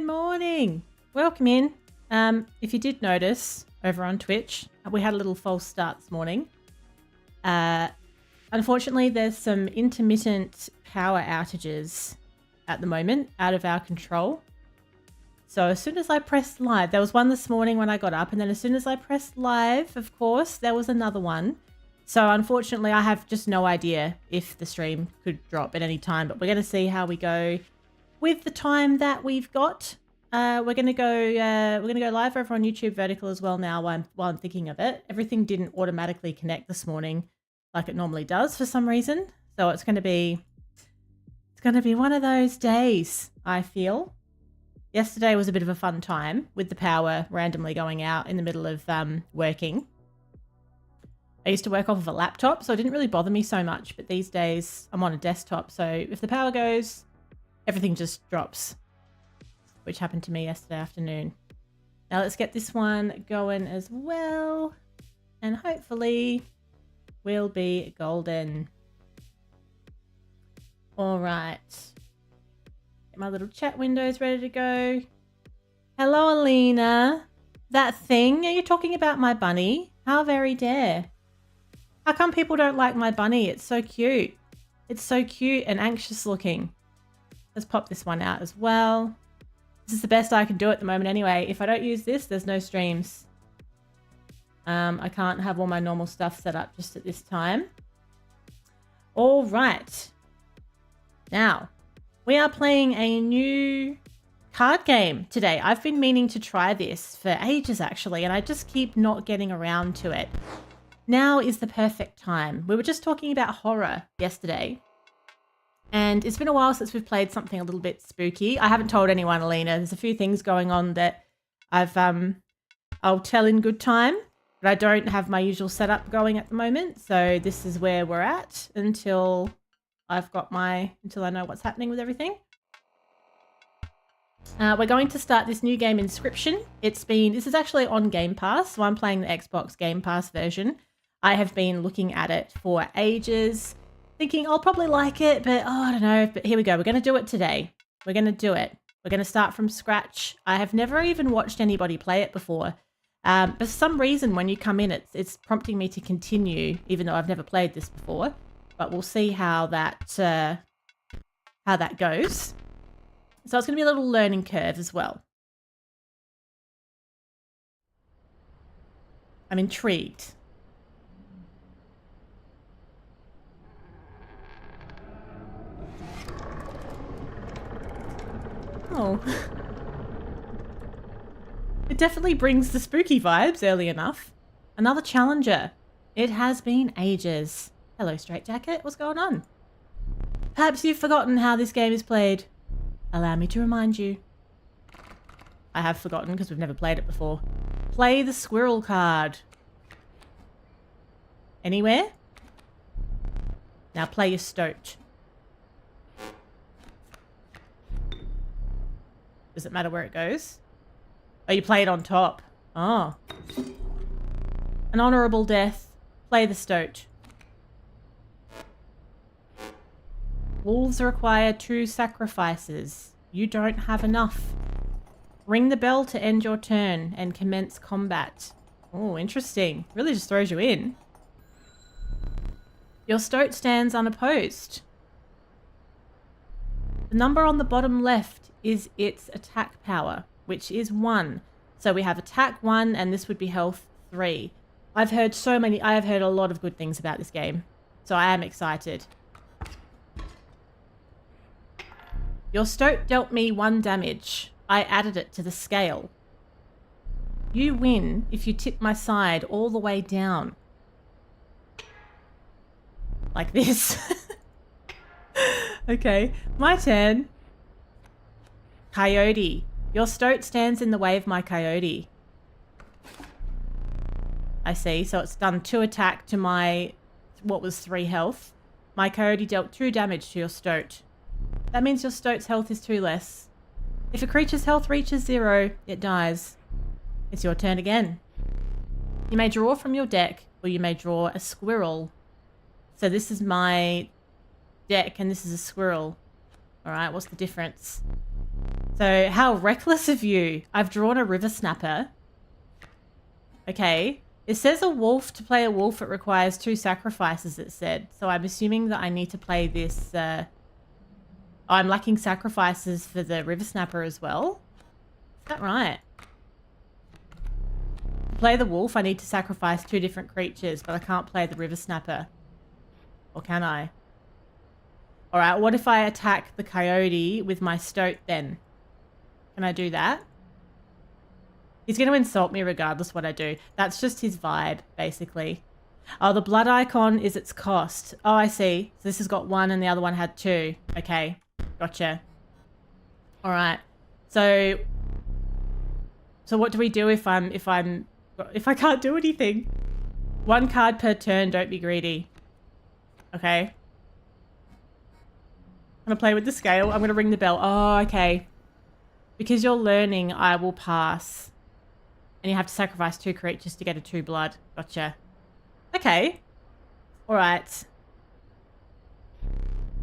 morning. Welcome in. If you did notice over on Twitch, we had a little false start this morning. Unfortunately, there's some intermittent power outages at the moment out of our control. So as soon as I pressed live, there was one this morning when I got up, and then as soon as I pressed live, of course, there was another one. So unfortunately, I have just no idea if the stream could drop at any time, but we're going to see how we go with the time that we've got. We're going to go live over on YouTube Vertical as well now while I'm thinking of it. Everything didn't automatically connect this morning like it normally does for some reason. So it's going to be one of those days, I feel. Yesterday was a bit of a fun time with the power randomly going out in the middle of working. I used to work off of a laptop, so it didn't really bother me so much. But these days, I'm on a desktop, so if the power goes, everything just drops, which happened to me yesterday afternoon. Now let's get this one going as well, and hopefully we'll be golden. All right. My little chat window is ready to go. Hello, Alina. That thing? Are you talking about my bunny? How very dare. How come people don't like my bunny? It's so cute. It's so cute and anxious looking. Let's pop this one out as well. This is the best I can do at the moment anyway. If I don't use this, there's no streams. I can't have all my normal stuff set up just at this time. All right. Now, we are playing a new card game today. I've been meaning to try this for ages actually, and I just keep not getting around to it. Now is the perfect time. We were just talking about horror yesterday, and it's been a while since we've played something a little bit spooky. I haven't told anyone, Alina. There's a few things going on that I'll tell in good time, but I don't have my usual setup going at the moment. So this is where we're at until I know what's happening with everything. We're going to start this new game, Inscryption. This is actually on Game Pass, so I'm playing the Xbox Game Pass version. I have been looking at it for ages, thinking I'll probably like it, but I don't know. But here we go. We're going to do it today. We're going to do it. We're going to start from scratch. I have never even watched anybody play it before. For some reason, when you come in, it's prompting me to continue, even though I've never played this before. But we'll see how that goes. So it's going to be a little learning curve as well. I'm intrigued. Oh. It definitely brings the spooky vibes early enough. Another challenger. It has been ages. Hello, Straitjacket. What's going on? Perhaps you've forgotten how this game is played. Allow me to remind you. I have forgotten because we've never played it before. Play the squirrel card. Anywhere? Now play your stoat. Does it matter where it goes? Oh, you play it on top. Oh. An honourable death. Play the stoat. Wolves require 2 sacrifices. You don't have enough. Ring the bell to end your turn and commence combat. Oh, interesting. Really just throws you in. Your stoat stands unopposed. The number on the bottom left is its attack power, which is 1. So we have attack 1, and this would be health 3. I have heard a lot of good things about this game, so I am excited. Your stoat dealt me 1 damage. I added it to the scale. You win if you tip my side all the way down. Like this. Okay, my turn. Coyote. Your stoat stands in the way of my coyote. I see, so it's done 2 attack to my, what was 3 health. My coyote dealt 2 damage to your stoat. That means your stoat's health is 2 less. If a creature's health reaches 0, it dies. It's your turn again. You may draw from your deck, or you may draw a squirrel. So this is my deck, and this is a squirrel. Alright, what's the difference? So how reckless of you. I've drawn a river snapper. Okay. It says a wolf. To play a wolf, it requires 2 sacrifices, it said. So I'm assuming that I need to play this. I'm lacking sacrifices for the river snapper as well. Is that right? To play the wolf, I need to sacrifice 2 different creatures, but I can't play the river snapper. Or can I? Alright, what if I attack the coyote with my stoat then? Can I do that? He's going to insult me regardless what I do. That's just his vibe, basically. Oh, the blood icon is its cost. Oh, I see. So this has got 1 and the other one had 2. Okay, gotcha. Alright. So what do we do if I can't do anything? 1 card per turn, don't be greedy. Okay. I'm going to play with the scale. I'm going to ring the bell. Oh, okay. Because you're learning, I will pass. And you have to sacrifice 2 creatures to get a 2 blood. Gotcha. Okay. Alright.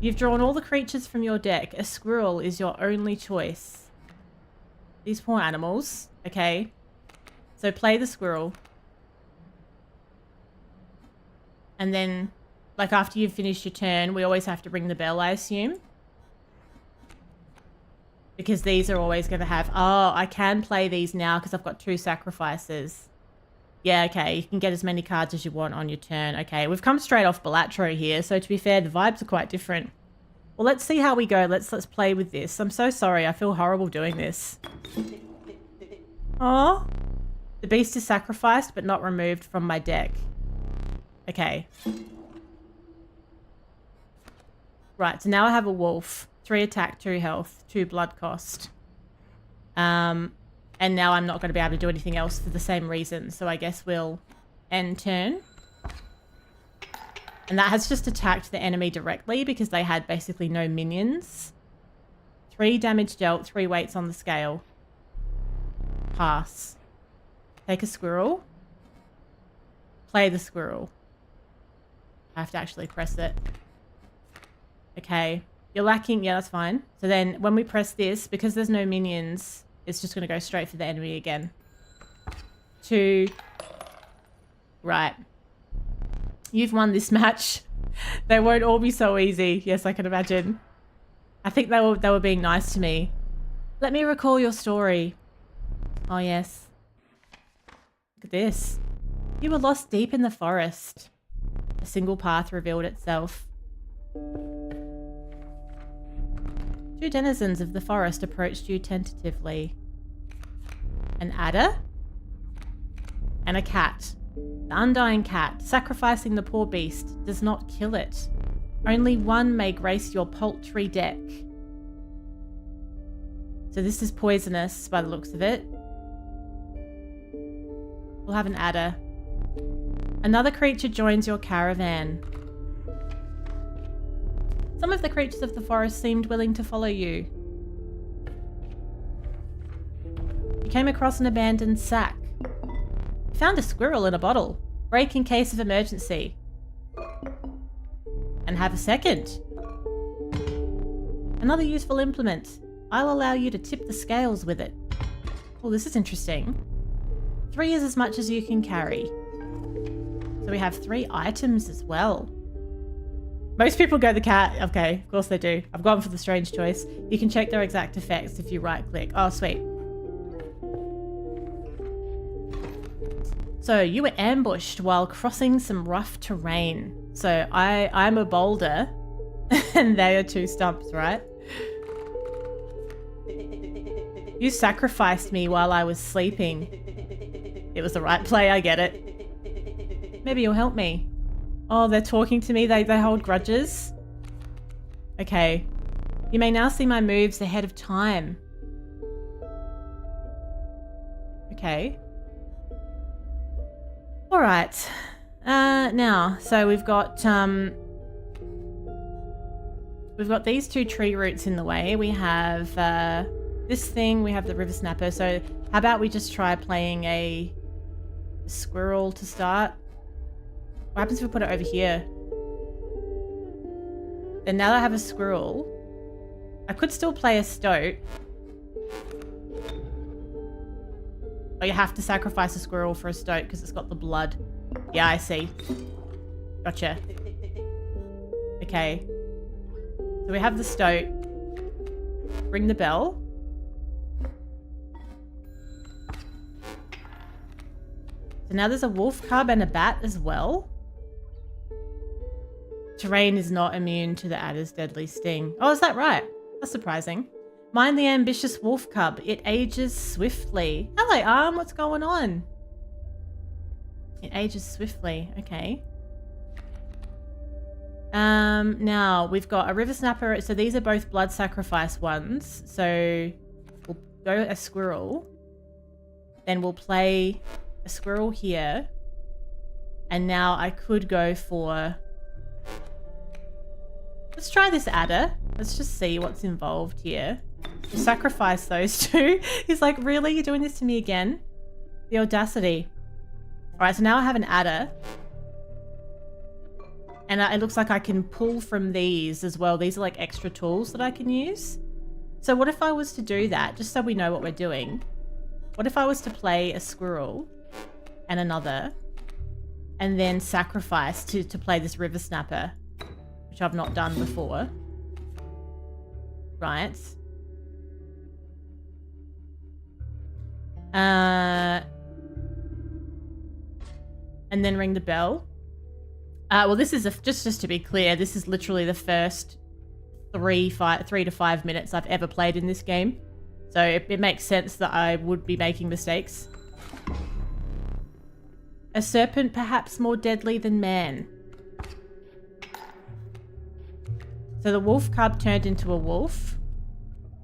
You've drawn all the creatures from your deck. A squirrel is your only choice. These poor animals. Okay. So play the squirrel. And then, like after you've finished your turn, we always have to ring the bell, I assume. Because these are always going to have... Oh, I can play these now because I've got 2 sacrifices. Yeah, okay. You can get as many cards as you want on your turn. Okay, we've come straight off Balatro here. So to be fair, the vibes are quite different. Well, let's see how we go. Let's play with this. I'm so sorry. I feel horrible doing this. Oh, the beast is sacrificed but not removed from my deck. Okay. Right, so now I have a wolf. 3 attack, 2 health, 2 blood cost. And now I'm not going to be able to do anything else for the same reason. So I guess we'll end turn. And that has just attacked the enemy directly because they had basically no minions. 3 damage dealt, 3 weights on the scale. Pass. Take a squirrel. Play the squirrel. I have to actually press it. Okay. You're lacking... Yeah, that's fine. So then when we press this, because there's no minions, it's just going to go straight for the enemy again. 2. Right. You've won this match. They won't all be so easy. Yes, I can imagine. I think they were being nice to me. Let me recall your story. Oh, yes. Look at this. You were lost deep in the forest. A single path revealed itself. 2 denizens of the forest approached you tentatively. An adder? And a cat. The undying cat, sacrificing the poor beast, does not kill it. Only one may grace your paltry deck. So this is poisonous by the looks of it. We'll have an adder. Another creature joins your caravan. Some of the creatures of the forest seemed willing to follow you. You came across an abandoned sack. You found a squirrel in a bottle. Break in case of emergency. And have a second. Another useful implement. I'll allow you to tip the scales with it. Oh, this is interesting. 3 is as much as you can carry. So we have 3 items as well. Most people go the cat. Okay, of course they do. I've gone for the strange choice. You can check their exact effects if you right click. Oh, sweet. So you were ambushed while crossing some rough terrain. So I'm a boulder and they are 2 stumps, right? You sacrificed me while I was sleeping. It was the right play, I get it. Maybe you'll help me. Oh, they're talking to me. They hold grudges. Okay. You may now see my moves ahead of time. Okay. All right. Now, so we've got these 2 tree roots in the way. We have this thing. We have the river snapper. So how about we just try playing a squirrel to start? What happens if we put it over here? Then now that I have a squirrel, I could still play a stoat. Oh, you have to sacrifice a squirrel for a stoat because it's got the blood. Yeah, I see. Gotcha. Okay. So we have the stoat. Ring the bell. So now there's a wolf cub and a bat as well. Terrain is not immune to the adder's deadly sting. Oh, is that right? That's surprising. Mind the ambitious wolf cub. It ages swiftly. Hello, Arm. What's going on? It ages swiftly. Okay. Now we've got a river snapper. So these are both blood sacrifice ones. So we'll go a squirrel. Then we'll play a squirrel here. And now I could go for... Let's try this adder. Let's just see what's involved here. Sacrifice those two. He's like, really? You're doing this to me again? The audacity. All right, so now I have an adder. And it looks like I can pull from these as well. These are like extra tools that I can use. So what if I was to do that, just so we know what we're doing? What if I was to play a squirrel and another, and then sacrifice to play this river snapper, which I've not done before. Right. And then ring the bell. Well, this is just to be clear, this is literally the first 3 to 5 minutes I've ever played in this game. So it makes sense that I would be making mistakes. A serpent perhaps more deadly than man. So the wolf cub turned into a wolf.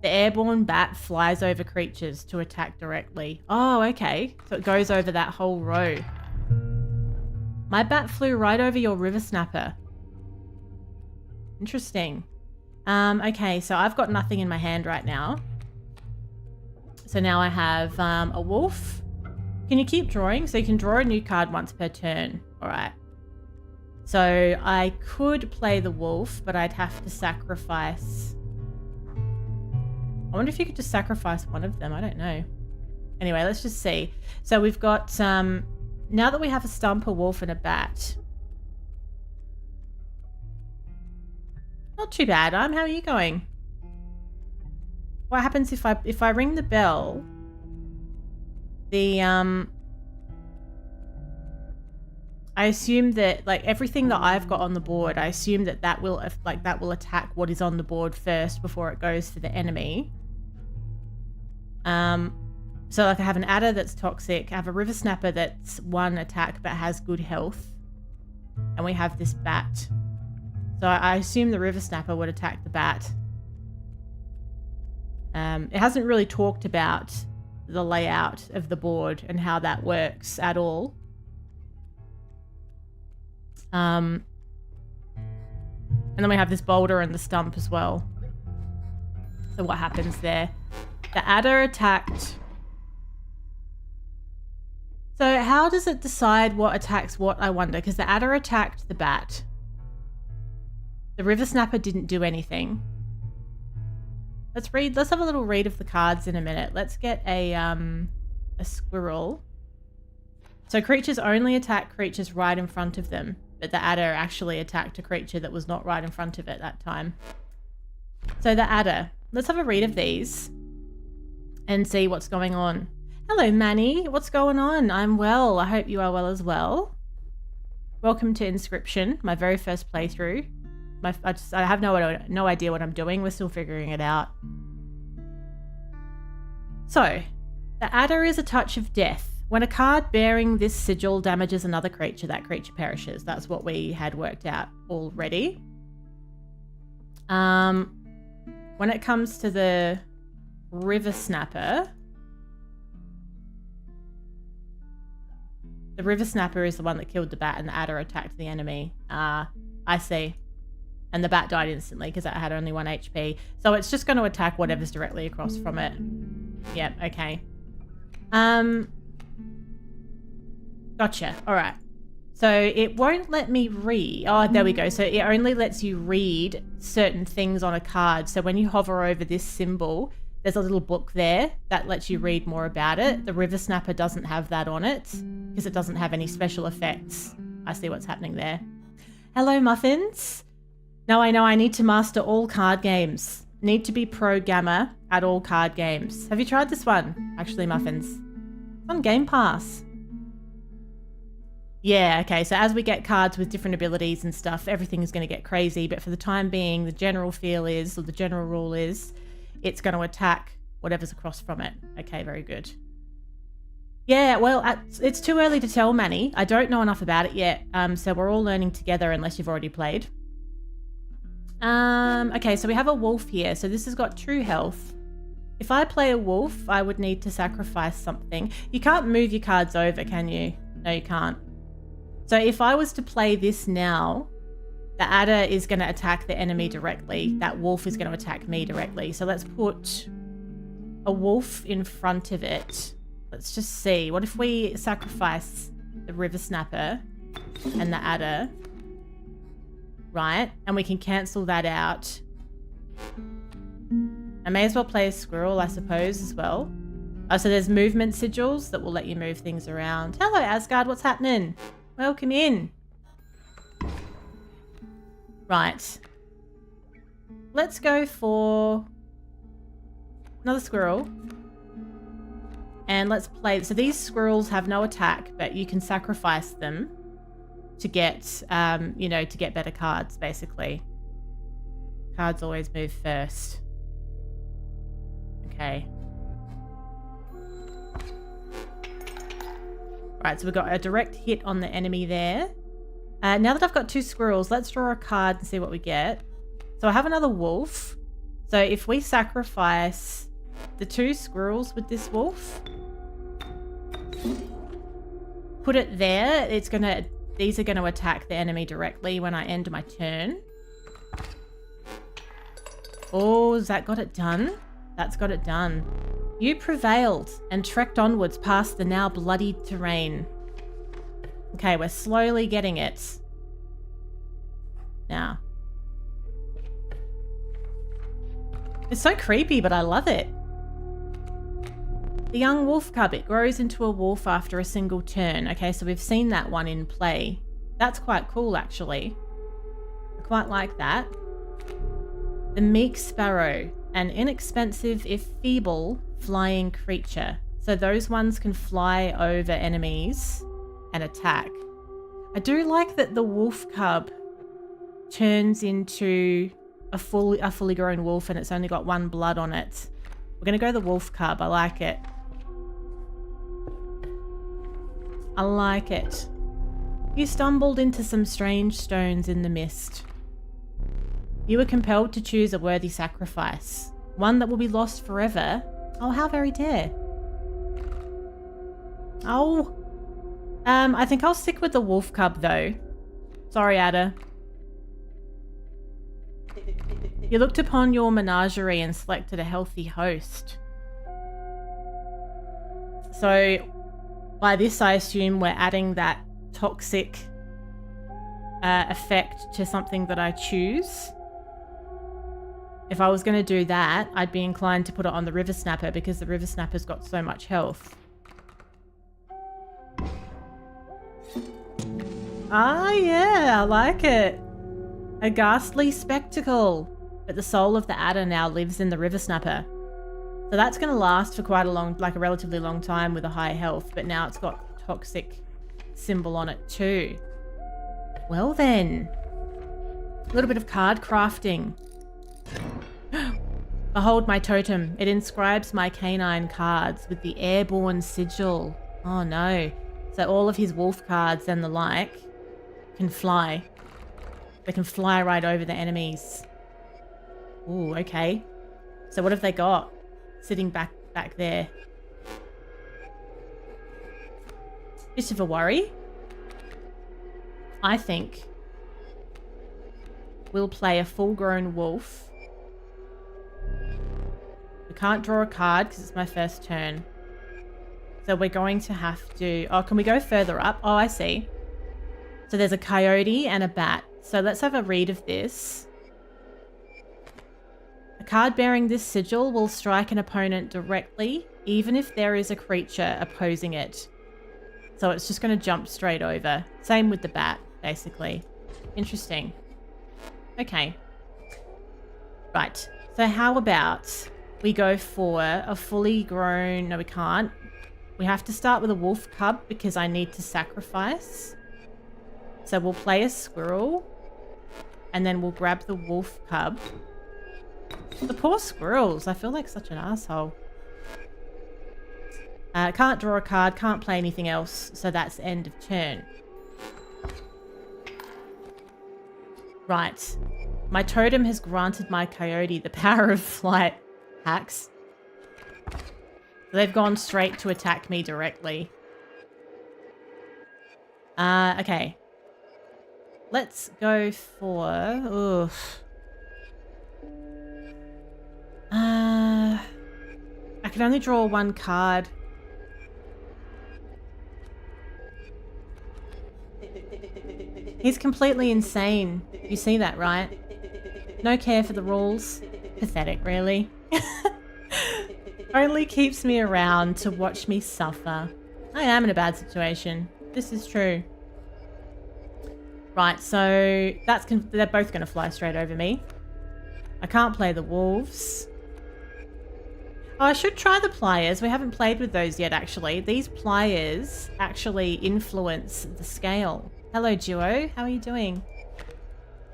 The airborne bat flies over creatures to attack directly. Oh, okay. So it goes over that whole row. My bat flew right over your river snapper. Interesting. Okay, so I've got nothing in my hand right now. So now I have a wolf. Can you keep drawing? So you can draw a new card once per turn. All right. So I could play the wolf, but I'd have to sacrifice... I wonder if you could just sacrifice one of them. I don't know. Anyway, let's just see. So we've got... now that we have a stump, a wolf, and a bat. Not too bad. How are you going? What happens if I ring the bell? I assume that like everything that I've got on the board, I assume that will attack what is on the board first before it goes for the enemy. So like I have an adder that's toxic, I have a river snapper that's 1 attack but has good health, and we have this bat. So I assume the river snapper would attack the bat. It hasn't really talked about the layout of the board and how that works at all. And then we have this boulder and the stump as well. So what happens there? The adder attacked. So how does it decide what attacks what, I wonder? Because the adder attacked the bat. The river snapper didn't do anything. Let's have a little read of the cards in a minute. Let's get a squirrel. So creatures only attack creatures right in front of them, but the adder actually attacked a creature that was not right in front of it that time. So the adder. Let's have a read of these and see what's going on. Hello, Manny. What's going on? I'm well. I hope you are well as well. Welcome to Inscryption, my very first playthrough. I have no idea what I'm doing. We're still figuring it out. So, the adder is a touch of death. When a card bearing this sigil damages another creature, that creature perishes. That's what we had worked out already. When it comes to the river snapper, the river snapper is the one that killed the bat and the adder attacked the enemy. I see. And the bat died instantly because it had only 1 HP. So it's just going to attack whatever's directly across from it. Yep, okay. Gotcha. All right. So it won't let me read. Oh, there we go. So it only lets you read certain things on a card. So when you hover over this symbol, There's a little book there that lets you read more about it. The River Snapper doesn't have that on it because it doesn't have any special effects. I see what's happening there. Hello, Muffins. Now I know I need to master all card games. Need to be pro gamer at all card games. Have you tried this one? Actually, Muffins. It's on Game Pass. Yeah, okay, so as we get cards with different abilities and stuff, everything is going to get crazy. But for the time being, the general feel is, or the general rule is, it's going to attack whatever's across from it. Okay, very good. Yeah, well, it's too early to tell, Manny. I don't know enough about it yet, so we're all learning together unless you've already played. Okay, so we have a wolf here. So this has got 2 health. If I play a wolf, I would need to sacrifice something. You can't move your cards over, can you? No, you can't. So if I was to play this now, the adder is going to attack the enemy directly. That wolf is going to attack me directly. So let's put a wolf in front of it. Let's just see. What if we sacrifice the River Snapper and the adder? Right. And we can cancel that out. I may as well play a squirrel, I suppose, as well. Oh, so there's movement sigils that will let you move things around. Hello, Asgard. What's happening? Welcome in. Right. Let's go for another squirrel. And let's play. So these squirrels have no attack, but you can sacrifice them to get, you know, to get better cards, basically. Cards always move first. Okay. Right, so we've got a direct hit on the enemy there. Now that I've got 2 squirrels, let's draw a card and see what we get. So I have another wolf. So if we sacrifice the 2 squirrels with this wolf, put it there, these are gonna attack the enemy directly when I end my turn. Oh, has that got it done? That's got it done. You prevailed and trekked onwards past the now bloodied terrain. Okay, we're slowly getting it. Now. It's so creepy, but I love it. The young wolf cub, it grows into a wolf after a single turn. Okay, so we've seen that one in play. That's quite cool, actually. I quite like that. The meek sparrow, an inexpensive, if feeble, flying creature. So those ones can fly over enemies and attack. I do like that the wolf cub turns into a fully grown wolf and it's only got 1 blood on it. We're going to go the wolf cub. I like it. I like it. You stumbled into some strange stones in the mist. You were compelled to choose a worthy sacrifice, one that will be lost forever. Oh, how very dare. Oh. I think I'll stick with the wolf cub though. Sorry, Ada. You looked upon your menagerie and selected a healthy host. So by this, I assume we're adding that toxic effect to something that I choose. If I was going to do that, I'd be inclined to put it on the River Snapper because the River Snapper's got so much health. Ah, yeah, I like it. A ghastly spectacle. But the soul of the adder now lives in the River Snapper. So that's going to last for quite a relatively long time with a high health. But now it's got a toxic symbol on it too. Well then. A little bit of card crafting. Behold my totem. It inscribes my canine cards with the airborne sigil. Oh no. So all of his wolf cards and the like can fly. They can fly right over the enemies. Ooh, okay. So what have they got sitting back there? Bit of a worry. I think we'll play a full-grown wolf. We can't draw a card because it's my first turn. So we're going to have to... Oh, can we go further up? Oh, I see. So there's a coyote and a bat. So let's have a read of this. A card bearing this sigil will strike an opponent directly, even if there is a creature opposing it. So it's just going to jump straight over. Same with the bat, basically. Interesting. Okay. Right. So how about we go for a fully grown... No, we can't. We have to start with a wolf cub because I need to sacrifice. So we'll play a squirrel. And then we'll grab the wolf cub. The poor squirrels. I feel like such an asshole. Can't draw a card. Can't play anything else. So that's end of turn. Right. My totem has granted my coyote the power of flight. Hacks. They've gone straight to attack me directly. Okay. Let's go for... Oof. I can only draw one card. He's completely insane. You see that, right? No care for the rules. Pathetic, really. Only keeps me around to watch me suffer. I am in a bad situation. This is true. Right, so they're both going to fly straight over me. I can't play the wolves. Oh, I should try the pliers. We haven't played with those yet, actually. These pliers actually influence the scale. Hello, Duo. How are you doing?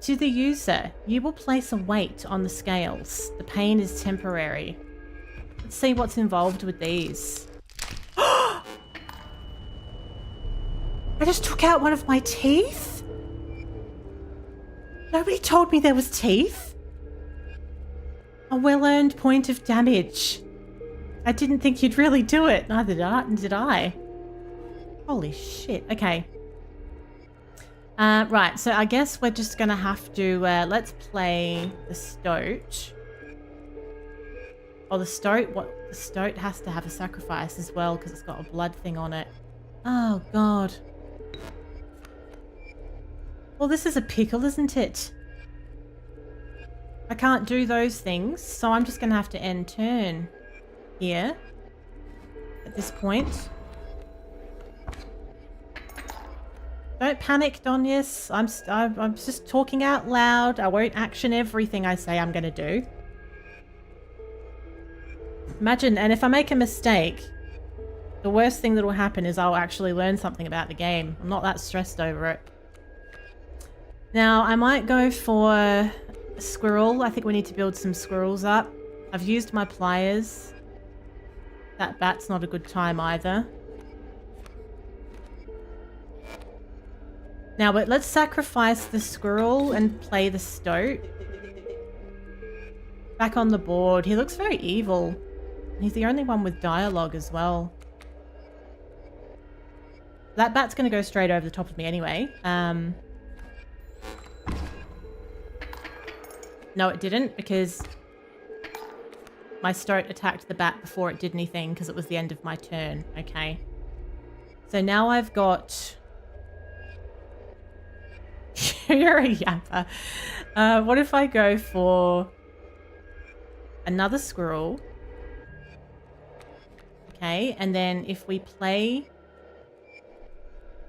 To the user, you will place a weight on the scales. The pain is temporary. Let's see what's involved with these. I just took out one of my teeth? Nobody told me there was teeth. A well-earned point of damage. I didn't think you'd really do it. Neither did I. Holy shit. Okay. Right, so I guess we're just going to have to... let's play the stoat. Oh, the stoat? What? The stoat has to have a sacrifice as well because it's got a blood thing on it. Oh, God. Well, this is a pickle, isn't it? I can't do those things, so I'm just going to have to end turn here at this point. Don't panic, Donius. I'm just talking out loud. I won't action everything I say I'm going to do. Imagine, and if I make a mistake, the worst thing that will happen is I'll actually learn something about the game. I'm not that stressed over it. Now, I might go for a squirrel. I think we need to build some squirrels up. I've used my pliers. That bat's not a good time either. Now, but let's sacrifice the squirrel and play the stoat. Back on the board. He looks very evil. He's the only one with dialogue as well. That bat's going to go straight over the top of me anyway. No, it didn't, because my stoat attacked the bat before it did anything because it was the end of my turn. Okay. So now I've got... You're a yapper. What if I go for another squirrel? Okay, and then if we play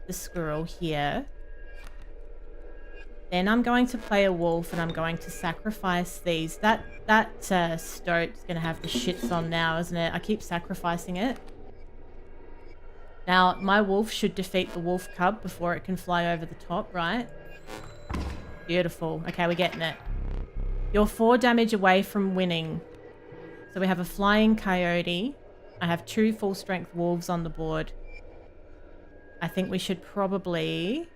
the squirrel here, then I'm going to play a wolf and I'm going to sacrifice these. That stoat's going to have the shits on now, isn't it? I keep sacrificing it. Now, my wolf should defeat the wolf cub before it can fly over the top, right? Beautiful. Okay, we're getting it. You're 4 damage away from winning. So we have a flying coyote. I have 2 full strength wolves on the board. I think we should probably...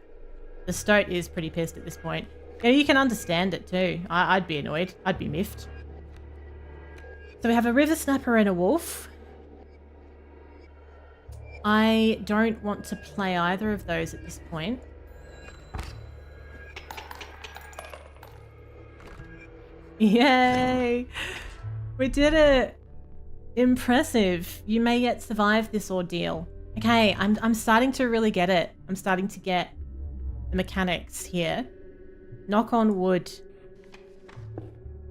The stoat is pretty pissed at this point. Yeah, you can understand it too. I'd be annoyed. I'd be miffed. So we have a river snapper and a wolf. I don't want to play either of those at this point. Yay! We did it! Impressive. You may yet survive this ordeal. Okay, I'm starting to really get it. I'm starting to get the mechanics here. Knock on wood.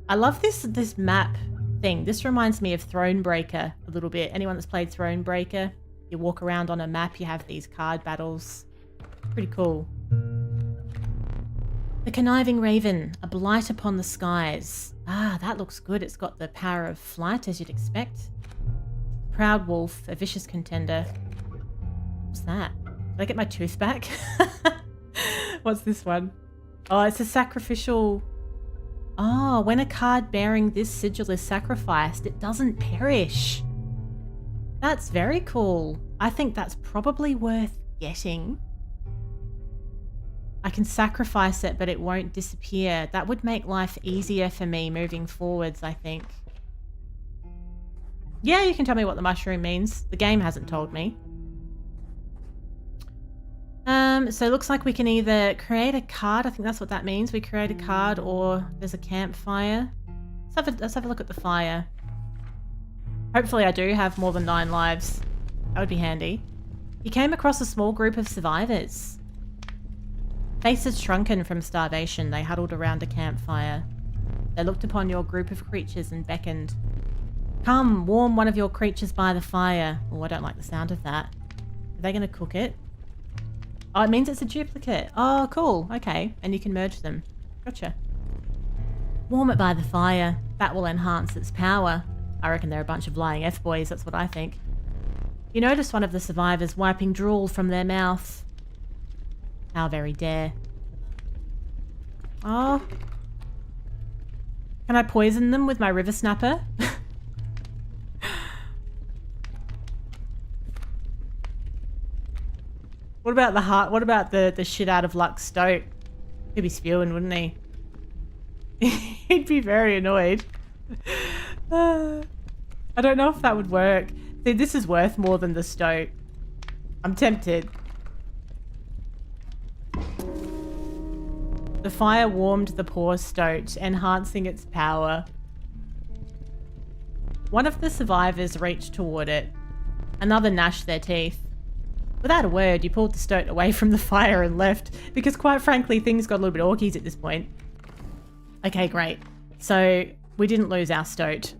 I love this map thing. This reminds me of Thronebreaker a little bit. Anyone that's played Thronebreaker, you walk around on a map, you have these card battles. Pretty cool. The Conniving Raven, a blight upon the skies. Ah, that looks good. It's got the power of flight, as you'd expect. Proud Wolf, a vicious contender. What's that? Did I get my tooth back? What's this one? Oh, it's a sacrificial... Oh, when a card bearing this sigil is sacrificed, it doesn't perish. That's very cool. I think that's probably worth getting. I can sacrifice it, but it won't disappear. That would make life easier for me moving forwards, I think. Yeah, you can tell me what the mushroom means. The game hasn't told me. So it looks like we can either create a card. I think that's what that means. We create a card, or there's a campfire. Let's have a look at the fire. Hopefully I do have more than 9 lives. That would be handy. You came across a small group of survivors. Faces shrunken from starvation, they huddled around a campfire. They looked upon your group of creatures and beckoned. Come, warm one of your creatures by the fire. Oh, I don't like the sound of that. Are they going to cook it? Oh, it means it's a duplicate. Oh, cool. Okay. And you can merge them. Gotcha. Warm it by the fire. That will enhance its power. I reckon they're a bunch of lying F-boys. That's what I think. You notice one of the survivors wiping drool from their mouth. How very dare. Oh. Can I poison them with my river snapper? What about the heart? What about the shit out of luck stoat? He'd be spewing, wouldn't he? He'd be very annoyed. I don't know if that would work. See, this is worth more than the stoat. I'm tempted. The fire warmed the poor stoat, enhancing its power. One of the survivors reached toward it. Another gnashed their teeth. Without a word, you pulled the stoat away from the fire and left, because quite frankly, things got a little bit orkies at this point. Okay, great. So, we didn't lose our stoat.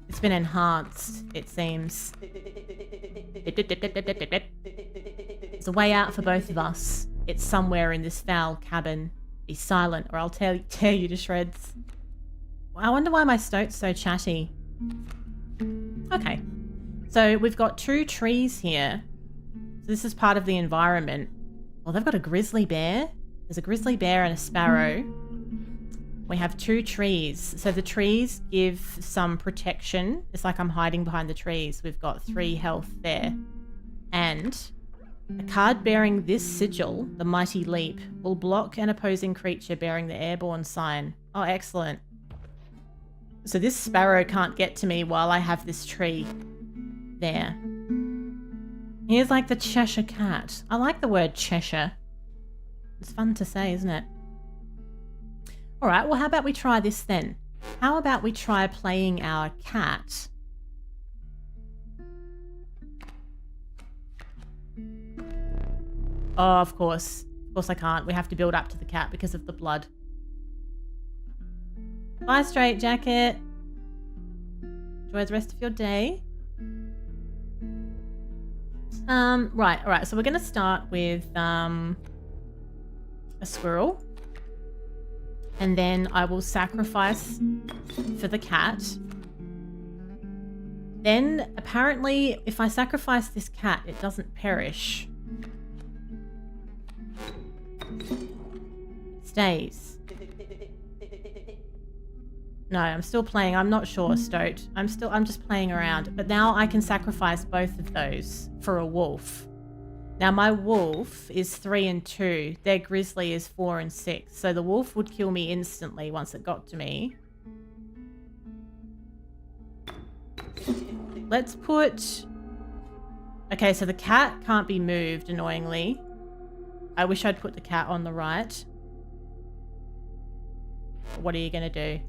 It's been enhanced, it seems. There's a way out for both of us. It's somewhere in this foul cabin. Be silent, or I'll tear you to shreds. I wonder why my stoat's so chatty. Okay. So we've got 2 trees here. So this is part of the environment. Well, they've got a grizzly bear. There's a grizzly bear and a sparrow. We have 2 trees. So the trees give some protection. It's like I'm hiding behind the trees. We've got 3 health there. And a card bearing this sigil, the Mighty Leap, will block an opposing creature bearing the airborne sign. Oh, excellent. So this sparrow can't get to me while I have this tree. There. Here's like the Cheshire Cat. I like the word Cheshire. It's fun to say, isn't it? Alright, well how about we try this then? How about we try playing our cat? Oh, of course. Of course I can't. We have to build up to the cat because of the blood. Bye, Straight Jacket. Enjoy the rest of your day. Right, alright, so we're gonna start with a squirrel. And then I will sacrifice for the cat. Then, apparently, if I sacrifice this cat, it doesn't perish. It stays. No, I'm still playing. I'm not sure, Stoat. I'm just playing around. But now I can sacrifice both of those for a wolf. Now my wolf is 3 and 2. Their grizzly is 4 and 6. So the wolf would kill me instantly once it got to me. Let's put... Okay, so the cat can't be moved, annoyingly. I wish I'd put the cat on the right. What are you going to do?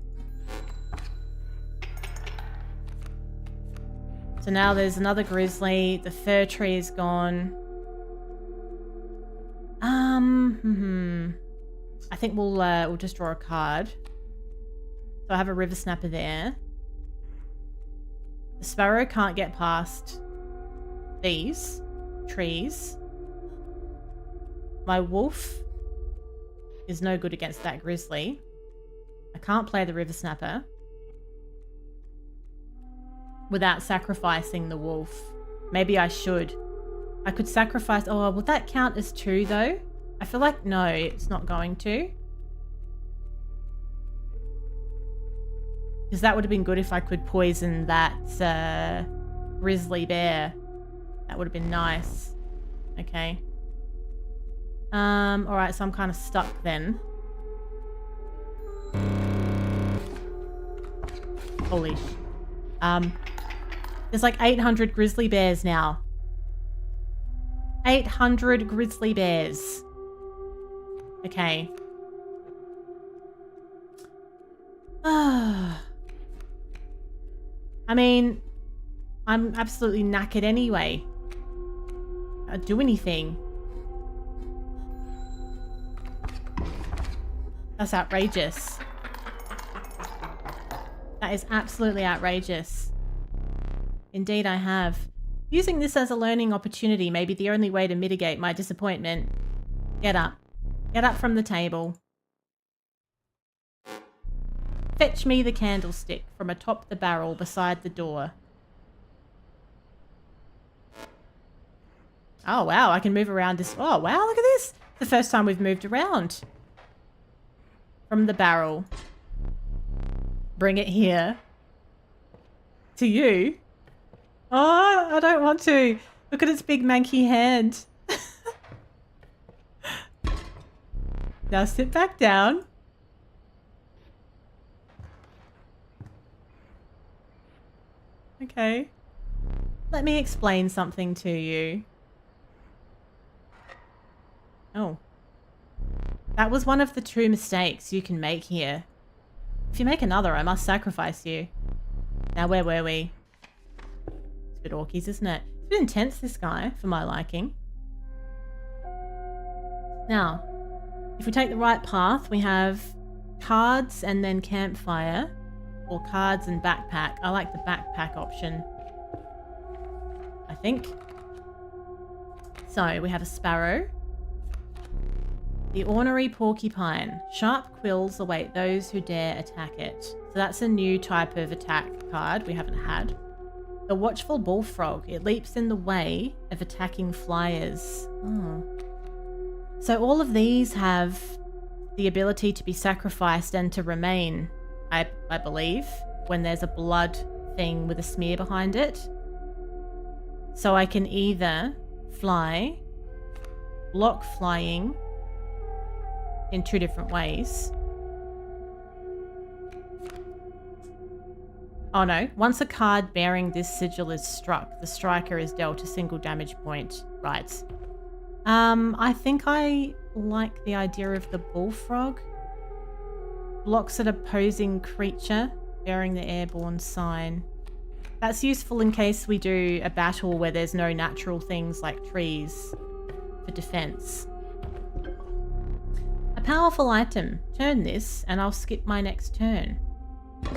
So now there's another grizzly. The fir tree is gone. I think we'll just draw a card. So I have a river snapper there. The sparrow can't get past these trees. My wolf is no good against that grizzly. I can't play the river snapper without sacrificing the wolf. Maybe I should. I could sacrifice... Oh, would that count as 2 though? I feel like no, it's not going to. Because that would have been good if I could poison that grizzly bear. That would have been nice. Okay. Alright, so I'm kind of stuck then. Holy sh... There's like 800 grizzly bears now. 800 grizzly bears. Okay. I mean, I'm absolutely knackered anyway. I'd do anything. That's outrageous. That is absolutely outrageous. Indeed I have. Using this as a learning opportunity may be the only way to mitigate my disappointment. Get up. Get up from the table. Fetch me the candlestick from atop the barrel beside the door. Oh wow, I can move around this. Oh wow, look at this. The first time we've moved around. From the barrel. Bring it here. To you. Oh, I don't want to. Look at its big manky hand. Now sit back down. Okay. Let me explain something to you. Oh. That was one of the 2 mistakes you can make here. If you make another, I must sacrifice you. Now, where were we? It's a bit orkies, isn't it? It's a bit intense, this guy, for my liking. Now, if we take the right path, we have cards and then campfire. Or cards and backpack. I like the backpack option, I think. So, we have a sparrow. The ornery porcupine. Sharp quills await those who dare attack it. So that's a new type of attack card we haven't had. The watchful bullfrog. It leaps in the way of attacking flyers. Oh. So all of these have the ability to be sacrificed and to remain, I believe, when there's a blood thing with a smear behind it. So I can either fly, block flying, in 2 different ways. Oh no, once a card bearing this sigil is struck, the striker is dealt a single damage point. Right. I think I like the idea of the bullfrog. Blocks an opposing creature bearing the airborne sign. That's useful in case we do a battle where there's no natural things like trees for defense. A powerful item. Turn this and I'll skip my next turn.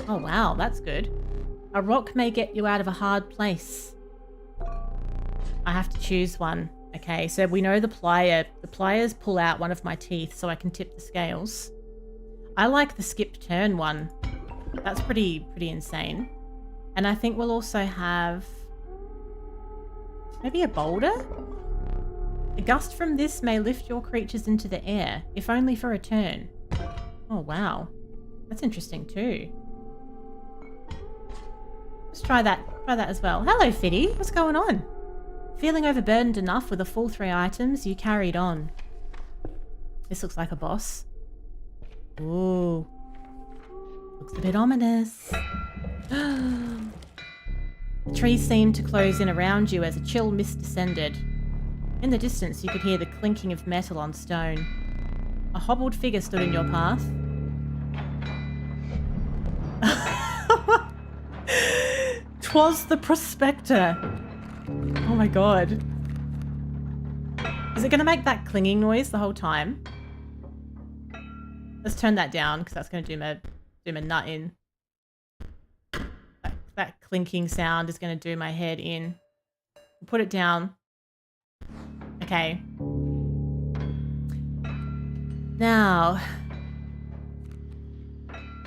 Oh wow, that's good. A rock may get you out of a hard place. I have to choose one. Okay, so we know the plier. The pliers pull out one of my teeth so I can tip the scales. I like the skip turn one. That's pretty insane. And I think we'll also have maybe a boulder? A gust from this may lift your creatures into the air, if only for a turn. Oh, wow. That's interesting too. Let's try that as well. Hello, Fiddy. What's going on? Feeling overburdened enough with the full 3 items, you carried on. This looks like a boss. Ooh. Looks a bit ominous. The trees seemed to close in around you as a chill mist descended. In the distance, you could hear the clinking of metal on stone. A hobbled figure stood in your path. 'Twas the prospector. Oh my god. Is it going to make that clinging noise the whole time? Let's turn that down because that's going to do my nut in. that clinking sound is going to do my head in. Put it down. Okay. Now,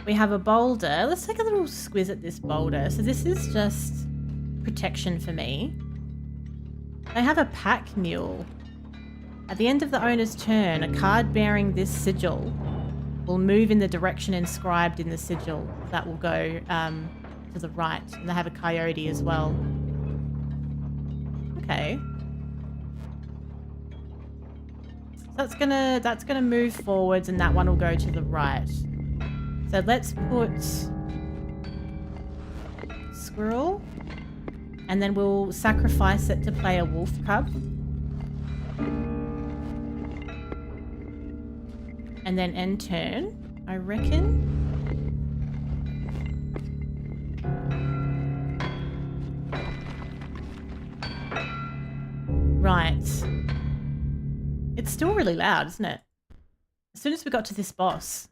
we have a boulder. Let's take a little squiz at this boulder. So this is just protection for me. I have a pack mule. At the end of the owner's turn, a card bearing this sigil will move in the direction inscribed in the sigil. That will go to the right. And they have a coyote as well. Okay. So that's gonna move forwards, and that one will go to the right. So let's put squirrel, and then we'll sacrifice it to play a wolf cub. And then end turn, I reckon. Right. It's still really loud, isn't it? As soon as we got to this boss.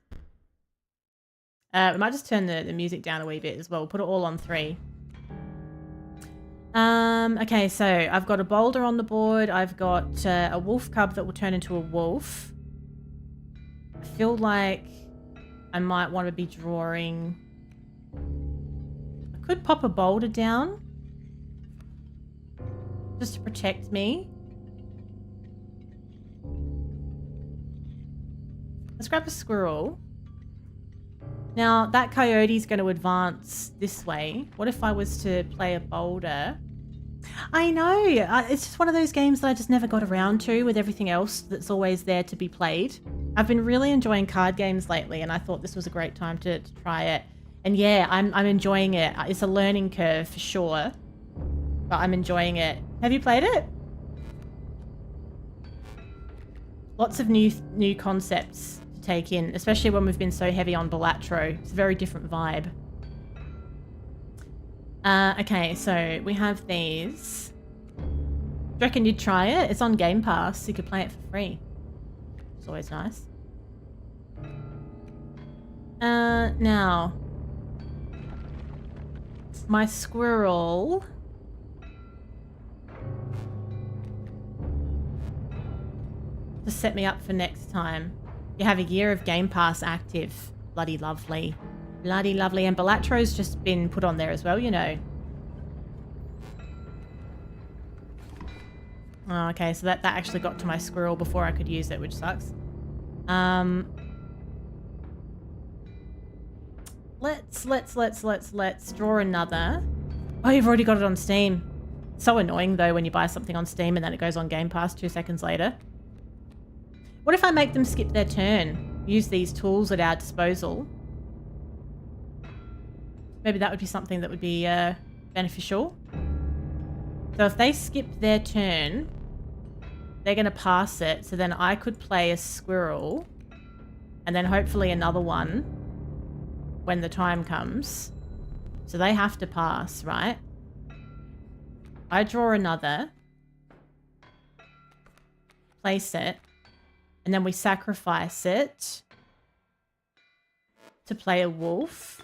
We might just turn the music down a wee bit as well. We'll put it all on 3. Okay, so I've got a boulder on the board. I've got a wolf cub that will turn into a wolf. I feel like I might want to be drawing... I could pop a boulder down. Just to protect me. Let's grab a squirrel. Now, that coyote's going to advance this way. What if I was to play a boulder? I know. It's just one of those games that I just never got around to with everything else that's always there to be played. I've been really enjoying card games lately, and I thought this was a great time to try it. And yeah, I'm enjoying it. It's a learning curve for sure, but I'm enjoying it. Have you played it? Lots of new concepts to take in, especially when we've been so heavy on Balatro. It's a very different vibe. Okay, so we have these. Do you reckon you'd try it? It's on Game Pass. You could play it for free. It's always nice. Now, my squirrel. To set me up for next time. You have a year of Game Pass active. Bloody lovely. Bloody lovely. And Balatro's just been put on there as well, you know. Oh, okay, so that actually got to my squirrel before I could use it, which sucks. Let's draw another. Oh, you've already got it on Steam. So annoying though when you buy something on Steam and then it goes on Game Pass 2 seconds later. What if I make them skip their turn? Use these tools at our disposal. Maybe that would be something that would be beneficial. So if they skip their turn, they're going to pass it. So then I could play a squirrel and then hopefully another one when the time comes. So they have to pass, right? I draw another. Place it. And then we sacrifice it to play a wolf.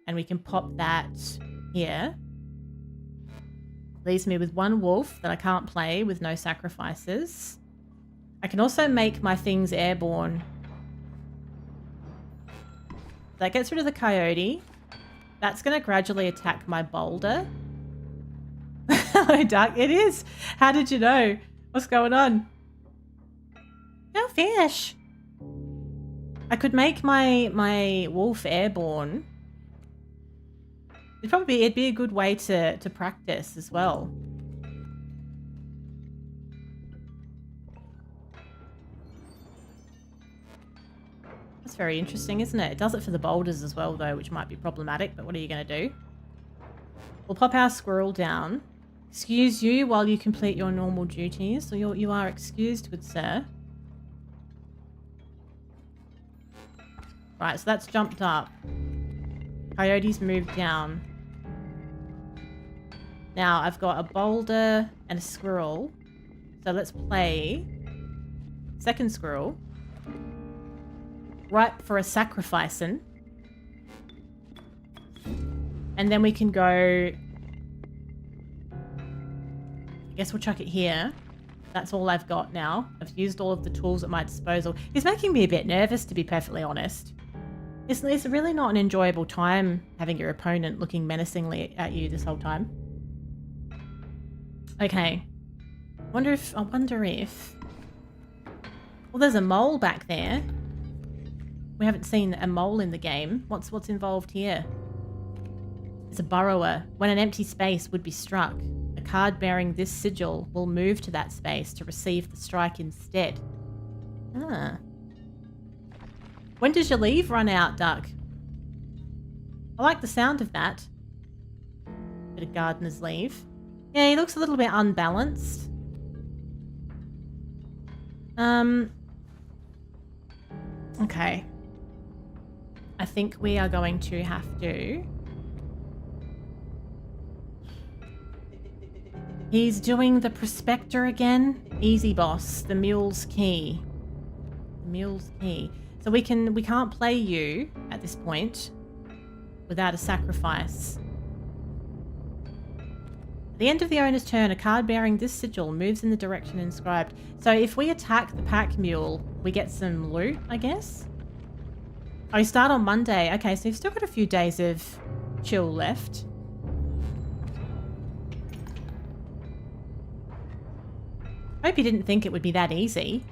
And we can pop that here. Leaves me with one wolf that I can't play with no sacrifices. I can also make my things airborne. That gets rid of the coyote. That's going to gradually attack my boulder. Hello, Duck. It is. How did you know? What's going on? No fish. I could make my wolf airborne. It'd be a good way to practice as well. That's very interesting, isn't it? It does it for the boulders as well, though, which might be problematic, but what are you going to do? We'll pop our squirrel down. Excuse you while you complete your normal duties. So you are excused, good sir. Right, so that's jumped up. Coyote's moved down. Now I've got a boulder and a squirrel. So let's play second squirrel. Ripe for a sacrificing. And then we can go... I guess we'll chuck it here. That's all I've got now. I've used all of the tools at my disposal. It's making me a bit nervous, to be perfectly honest. It's really not an enjoyable time having your opponent looking menacingly at you this whole time. Okay. I wonder if... Well, there's a mole back there. We haven't seen a mole in the game. What's involved here? It's a burrower. When an empty space would be struck, a card bearing this sigil will move to that space to receive the strike instead. Ah. When does your leave run out, Duck? I like the sound of that. Bit of gardener's leave. Yeah, he looks a little bit unbalanced. Okay. I think we are going to have to... He's doing the prospector again. Easy, boss. The mule's key. The mule's key. So we can't play you at this point without a sacrifice. At the end of the owner's turn, a card bearing this sigil moves in the direction inscribed. So if we attack the pack mule, we get some loot, I guess? Oh, you start on Monday. Okay, so you've still got a few days of chill left. Hope you didn't think it would be that easy.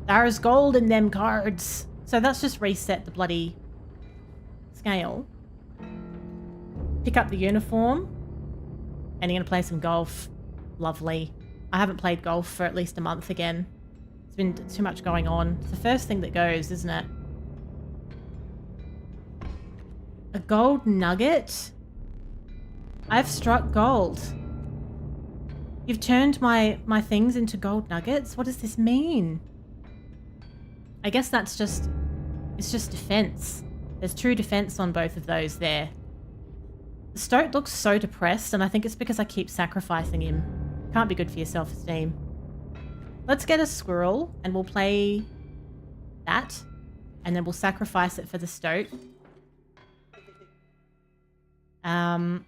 There's gold in them cards. So that's just reset the bloody scale. Pick up the uniform. And you're going to play some golf. Lovely. I haven't played golf for at least a month again. It's been too much going on. It's the first thing that goes, isn't it? A gold nugget? I've struck gold. You've turned my things into gold nuggets? What does this mean? I guess that's just... It's just defense. There's true defense on both of those there. The stoat looks so depressed, and I think it's because I keep sacrificing him. Can't be good for your self-esteem. Let's get a squirrel, and we'll play that. And then we'll sacrifice it for the stoat. End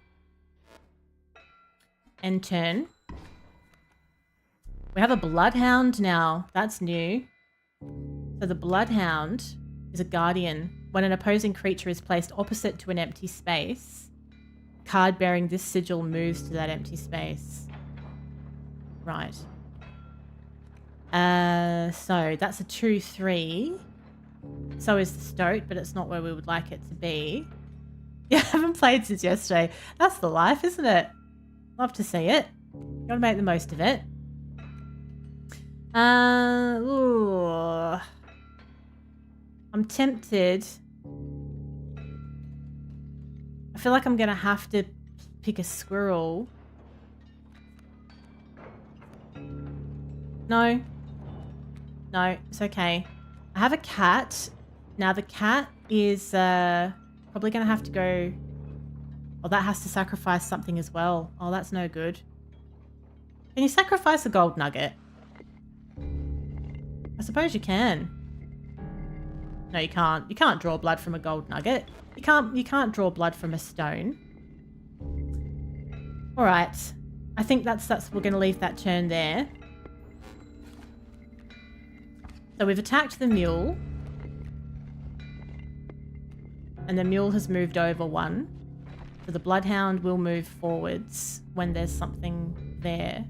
turn. We have a bloodhound now. That's new. So the bloodhound is a guardian. When an opposing creature is placed opposite to an empty space, card bearing this sigil moves to that empty space. Right. So that's a 2/3. So is the stoat, but it's not where we would like it to be. Yeah, I haven't played since yesterday. That's the life, isn't it? Love to see it. Gotta make the most of it. Ooh. I'm tempted. I feel like I'm gonna have to pick a squirrel. No. No, it's okay. I have a cat. Now the cat is probably gonna have to go... Oh, that has to sacrifice something as well. Oh, that's no good. Can you sacrifice a gold nugget? I suppose you can. No, you can't. You can't draw blood from a gold nugget. You can't draw blood from a stone. All right. I think that's we're going to leave that turn there. So we've attacked the mule. And the mule has moved over one. So the bloodhound will move forwards when there's something there.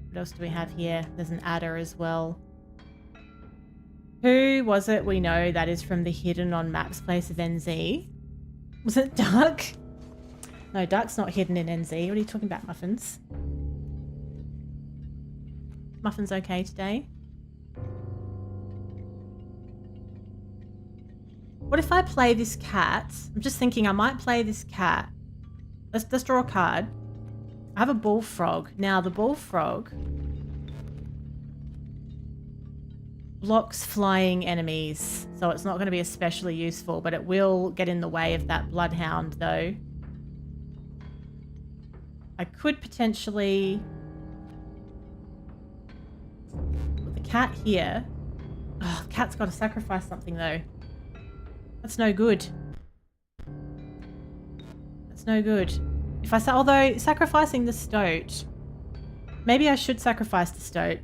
What else do we have here? There's an adder as well. Who was it we know that is from the hidden on maps place of NZ? Was it Duck? No, Duck's not hidden in NZ. What are you talking about, Muffins? Muffins okay today? What if I play this cat? I'm just thinking I might play this cat. Let's draw a card. I have a bullfrog. Now the bullfrog blocks flying enemies, so it's not going to be especially useful, but it will get in the way of that bloodhound though. I could potentially put the cat here. Oh, the cat's got to sacrifice something though. That's no good. That's no good. If I although sacrificing the stoat, maybe I should sacrifice the stoat.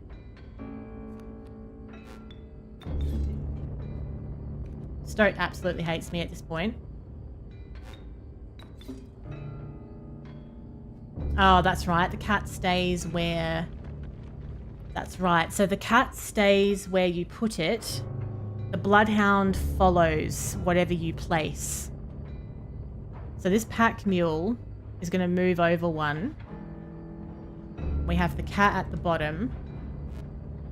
Stoat absolutely hates me at this point. Oh, that's right. The cat stays where... That's right. So the cat stays where you put it. The bloodhound follows whatever you place. So this pack mule is going to move over one. We have the cat at the bottom.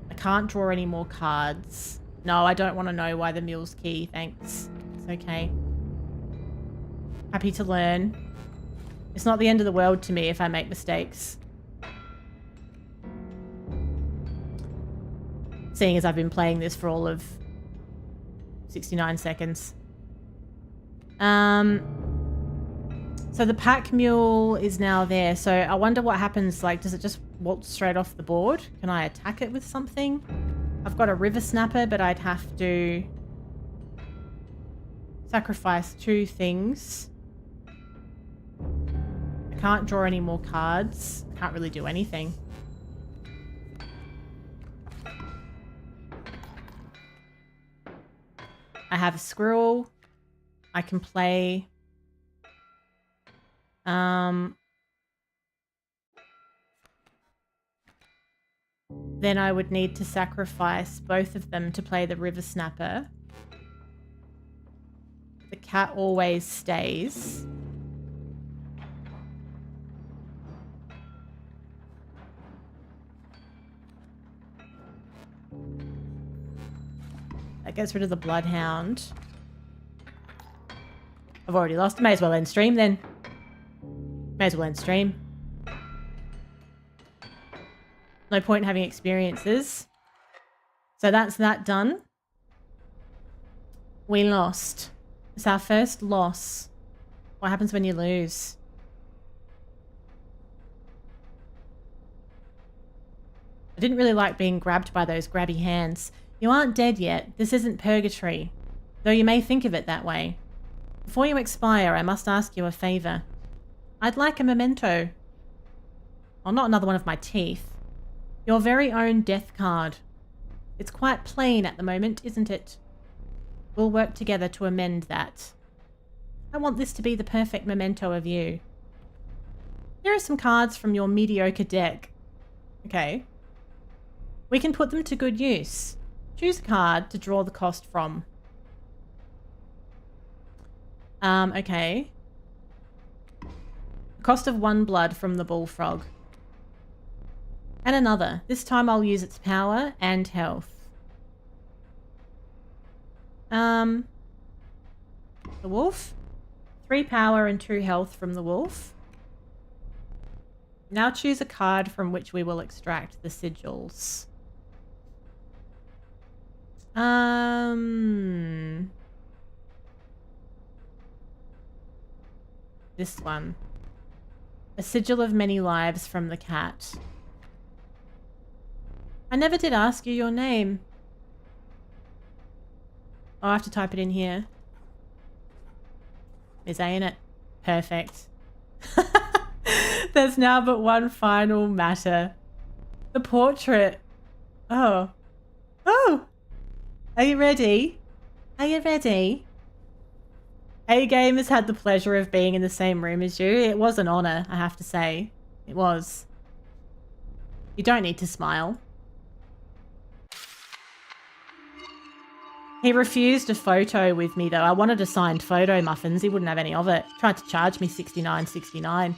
I can't draw any more cards. No, I don't want to know why the mule's key. Thanks. It's okay. Happy to learn. It's not the end of the world to me if I make mistakes. Seeing as I've been playing this for all of 69 seconds. So the pack mule is now there. So I wonder what happens. Like, does it just waltz straight off the board? Can I attack it with something? I've got a river snapper, but I'd have to sacrifice 2 things. I can't draw any more cards. I can't really do anything. I have a squirrel. I can play. Then I would need to sacrifice both of them to play the river snapper. The cat always stays. That gets rid of the bloodhound. I've already lost. May as well end stream then. May as well end stream. No point in having experiences. So that's that done. We lost. It's our first loss. What happens when you lose? I didn't really like being grabbed by those grabby hands. You aren't dead yet. This isn't purgatory. Though you may think of it that way. Before you expire, I must ask you a favour. I'd like a memento. Well, not another one of my teeth. Your very own death card. It's quite plain at the moment, isn't it? We'll work together to amend that. I want this to be the perfect memento of you. Here are some cards from your mediocre deck. Okay. We can put them to good use. Choose a card to draw the cost from. Okay. The cost of 1 blood from the bullfrog. And another. This time I'll use its power and health. The wolf. 3 power and 2 health from the wolf. Now choose a card from which we will extract the sigils. This one. A sigil of many lives from the cat. I never did ask you your name. Oh, I have to type it in here. Is A in it? Perfect. There's now but one final matter. The portrait. Oh. Oh! Are you ready? Are you ready? A-Game has had the pleasure of being in the same room as you. It was an honour, I have to say. It was. You don't need to smile. He refused a photo with me, though. I wanted a signed photo, Muffins. He wouldn't have any of it. Tried to charge me $69.69.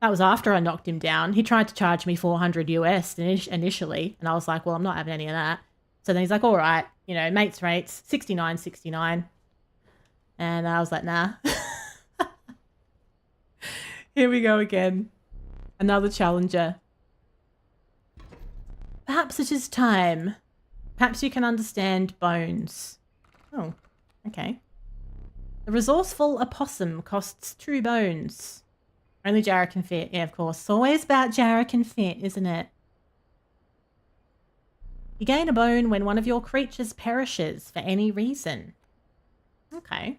That was after I knocked him down. He tried to charge me $400 US initially, and I was like, well, I'm not having any of that. So then he's like, all right, you know, mates rates, $69.69. And I was like, nah. Here we go again. Another challenger. Perhaps it is time. Perhaps you can understand bones. Oh, okay. The resourceful opossum costs 2 bones. Only Jarrah can fit. Yeah, of course. It's always about Jarrah can fit, isn't it? You gain a bone when one of your creatures perishes for any reason. Okay.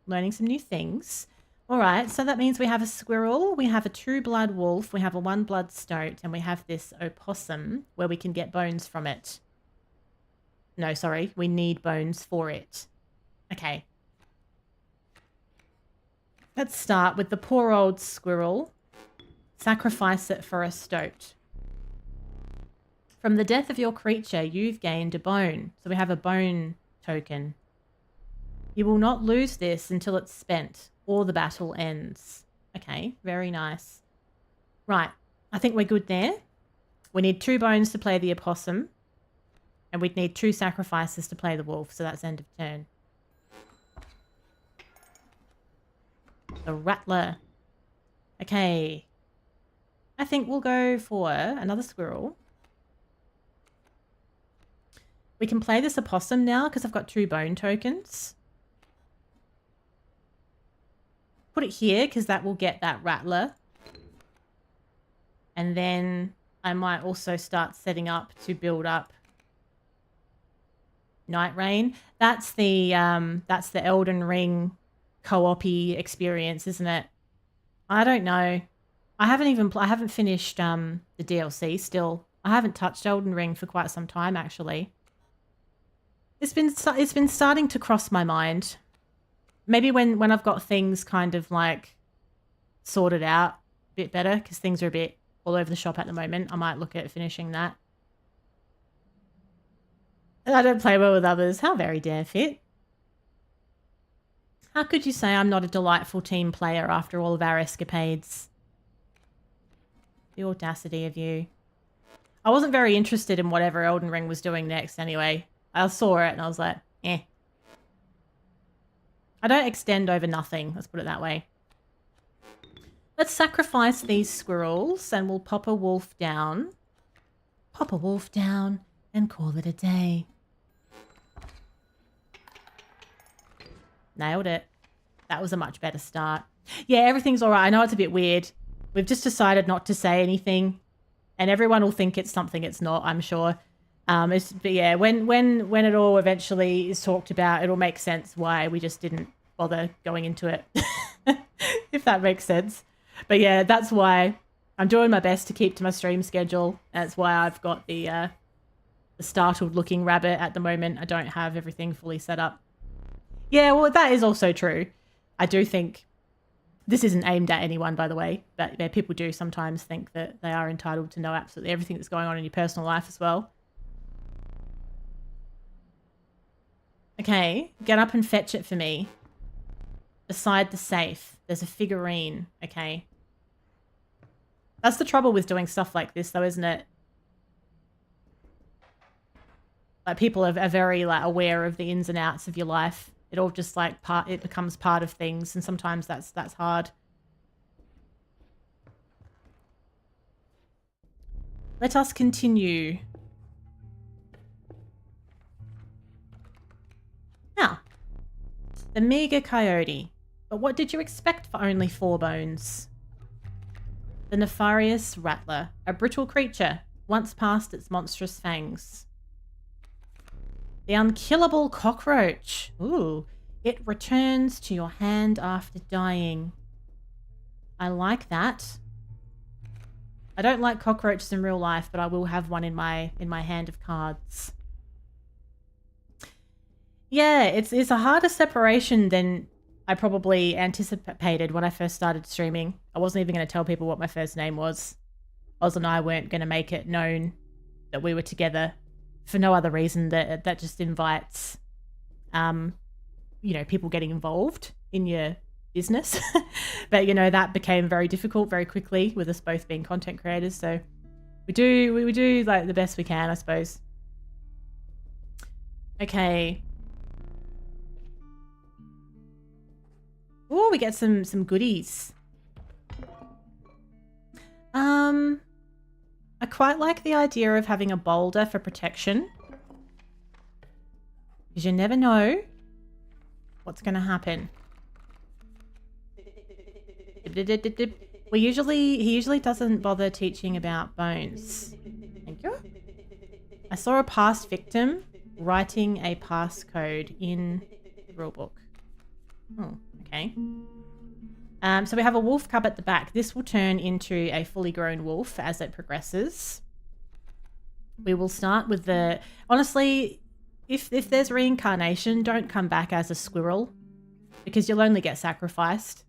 Learning some new things. All right, so that means we have a squirrel, we have a 2-blood wolf, we have a 1-blood stoat, and we have this opossum where we can get bones from it. No, sorry, we need bones for it. Okay. Let's start with the poor old squirrel. Sacrifice it for a stoat. From the death of your creature, you've gained a bone. So we have a bone token. You will not lose this until it's spent or the battle ends. Okay, very nice. Right, I think we're good there. We need 2 bones to play the opossum. And we'd need 2 sacrifices to play the wolf, so that's end of turn. The rattler. Okay. I think we'll go for another squirrel. We can play this opossum now because I've got 2 bone tokens. Put it here because that will get that rattler. And then I might also start setting up to build up Night Rain. That's the Elden Ring co-op-y experience, isn't it? I don't know. I haven't finished the DLC still. I haven't touched Elden Ring for quite some time actually. It's been starting to cross my mind. Maybe when I've got things kind of like sorted out a bit better, because things are a bit all over the shop at the moment, I might look at finishing that. I don't play well with others. How very dare fit. How could you say I'm not a delightful team player after all of our escapades? The audacity of you. I wasn't very interested in whatever Elden Ring was doing next anyway. I saw it and I was like, eh. I don't extend over nothing, let's put it that way. Let's sacrifice these squirrels and we'll pop a wolf down. Pop a wolf down and call it a day. Nailed it. That was a much better start. Yeah, everything's all right. I know it's a bit weird. We've just decided not to say anything. And everyone will think it's something it's not, I'm sure. But yeah, when it all eventually is talked about, it'll make sense why we just didn't bother going into it. If that makes sense. But yeah, that's why I'm doing my best to keep to my stream schedule. That's why I've got the startled looking rabbit at the moment. I don't have everything fully set up. Yeah, well, that is also true. I do think this isn't aimed at anyone, by the way, but yeah, people do sometimes think that they are entitled to know absolutely everything that's going on in your personal life as well. Okay, get up and fetch it for me. Beside the safe, there's a figurine. Okay. That's the trouble with doing stuff like this, though, isn't it? Like, people are very like aware of the ins and outs of your life. It all just like it becomes part of things, and sometimes that's hard. Let us continue. Now, the meager coyote. But what did you expect for only 4 bones? The nefarious rattler, a brittle creature, once past its monstrous fangs. The unkillable cockroach. Ooh, it returns to your hand after dying. I like that. I don't like cockroaches in real life, but I will have one in my hand of cards. Yeah, it's a harder separation than I probably anticipated when I first started streaming. I wasn't even going to tell people what my first name was. Oz and I weren't going to make it known that we were together for no other reason that just invites, you know, people getting involved in your business. But, you know, that became very difficult very quickly with us both being content creators. So we do like the best we can, I suppose. Okay. Oh, we get some goodies. I quite like the idea of having a boulder for protection. Because you never know what's going to happen. He usually doesn't bother teaching about bones. Thank you. I saw a past victim writing a passcode in the rulebook. Oh, okay. So we have a wolf cub at the back. This will turn into a fully grown wolf as it progresses. We will start with the... Honestly, if there's reincarnation, don't come back as a squirrel because you'll only get sacrificed.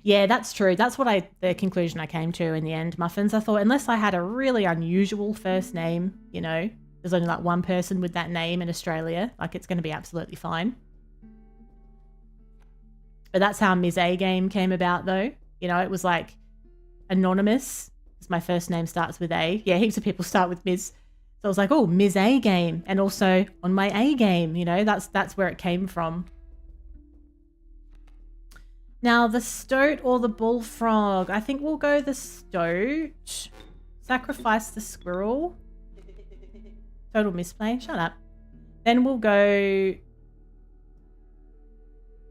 Yeah, that's true. That's what the conclusion I came to in the end, Muffins. I thought unless I had a really unusual first name, you know, there's only like one person with that name in Australia, like it's going to be absolutely fine. But that's how Ms. A Game came about though. You know, it was like anonymous. My first name starts with A. Yeah, heaps of people start with Ms. So I was like, oh, Ms. A Game. And also on my A game, you know, that's where it came from. Now, the stoat or the bullfrog. I think we'll go the stoat. Sacrifice the squirrel. Total misplay. Shut up. Then we'll go...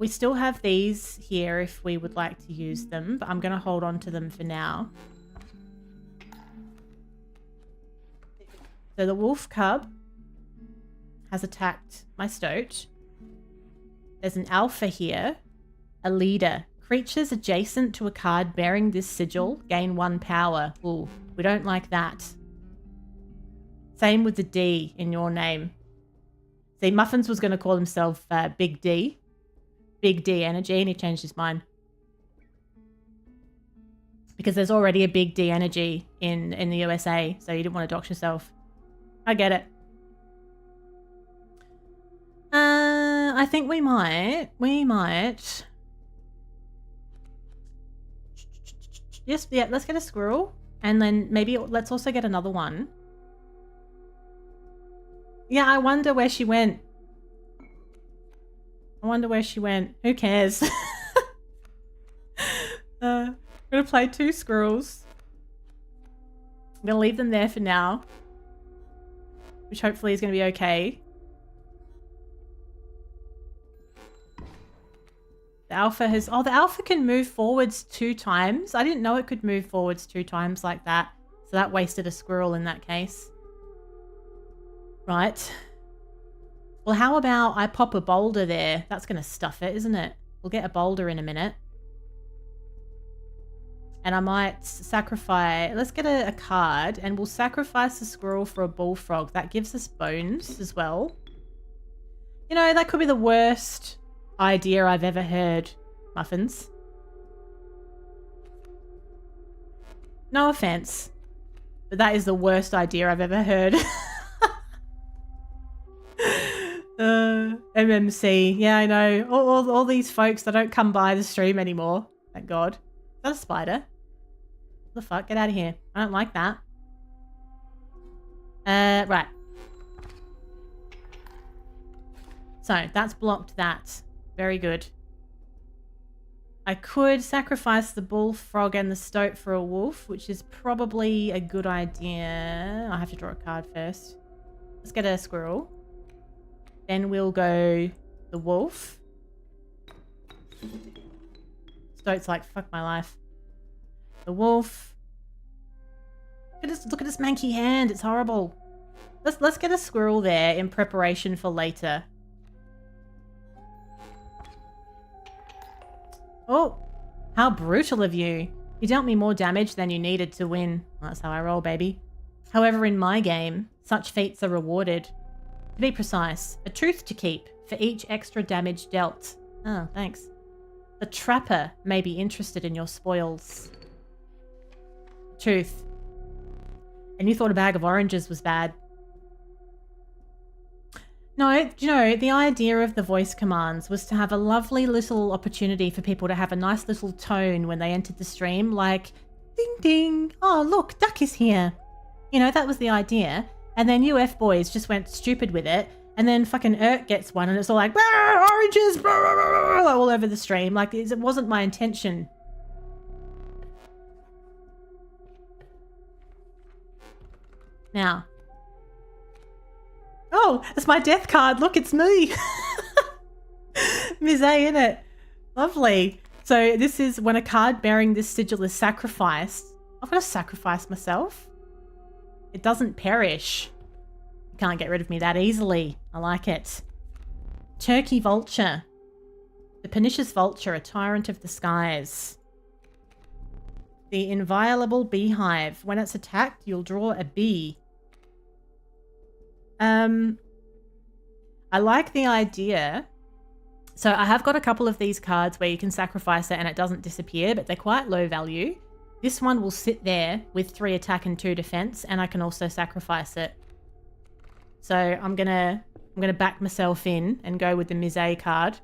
We still have these here if we would like to use them, but I'm going to hold on to them for now. So the wolf cub has attacked my stoat. There's an alpha here. A leader. Creatures adjacent to a card bearing this sigil gain 1 power. Ooh, we don't like that. Same with the D in your name. See, Muffins was going to call himself Big D. Big D energy, and he changed his mind. Because there's already a Big D energy in the USA, so you didn't want to dox yourself. I get it. I think we might. Yes, yeah, let's get a squirrel. And then maybe let's also get another one. Yeah, I wonder where she went. Who cares? I'm going to play 2 squirrels. I'm going to leave them there for now. Which hopefully is going to be okay. The alpha has... Oh, the alpha can move forwards 2 times. I didn't know it could move forwards 2 times like that. So that wasted a squirrel in that case. Right. Well, how about I pop a boulder there? That's going to stuff it, isn't it? We'll get a boulder in a minute. And I might sacrifice... Let's get a card and we'll sacrifice a squirrel for a bullfrog. That gives us bones as well. You know, that could be the worst idea I've ever heard, Muffins. No offense, but that is the worst idea I've ever heard. MMC. Yeah, I know. All these folks that don't come by the stream anymore. Thank God. Is that a spider? What the fuck? Get out of here. I don't like that. Right. So, that's blocked that. Very good. I could sacrifice the bullfrog and the stoat for a wolf, which is probably a good idea. I have to draw a card first. Let's get a squirrel. Then we'll go the wolf. Stoat's like, fuck my life. The wolf. Look at this manky hand. It's horrible. Let's get a squirrel there in preparation for later. Oh, how brutal of you. You dealt me more damage than you needed to win. That's how I roll, baby. However, in my game, such feats are rewarded. To be precise, a truth to keep for each extra damage dealt. Oh, thanks. The trapper may be interested in your spoils. Truth. And you thought a bag of oranges was bad. No, you know, the idea of the voice commands was to have a lovely little opportunity for people to have a nice little tone when they entered the stream, like, ding ding, oh look, Duck is here. You know, that was the idea. And then you F-boys just went stupid with it. And then fucking Urk gets one and it's all like, oranges, all over the stream. Like, it wasn't my intention. Now. Oh, it's my death card. Look, it's me. Ms. A, innit? Lovely. So this is when a card bearing this sigil is sacrificed. I've got to sacrifice myself. It doesn't perish. You can't get rid of me that easily. I like it. Turkey vulture. The pernicious vulture, a tyrant of the skies. The inviolable beehive. When it's attacked, you'll draw a bee. I like the idea. So I have got a couple of these cards where you can sacrifice it and it doesn't disappear, but they're quite low value. This one will sit there with 3 attack and 2 defense, and I can also sacrifice it. So I'm gonna back myself in and go with the Mise card.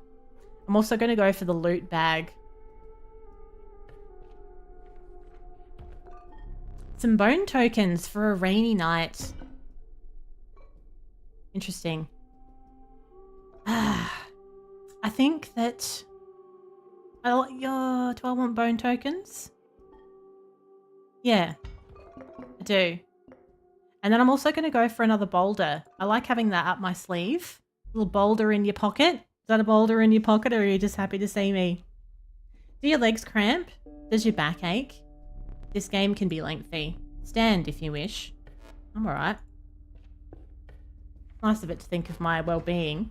I'm also gonna go for the loot bag. Some bone tokens for a rainy night. Interesting. I think that do I want bone tokens? Yeah, I do. And then I'm also going to go for another boulder. I like having that up my sleeve. A little boulder in your pocket. Is that a boulder in your pocket, or are you just happy to see me? Do your legs cramp? Does your back ache? This game can be lengthy. Stand if you wish. I'm alright. Nice of it to think of my well-being.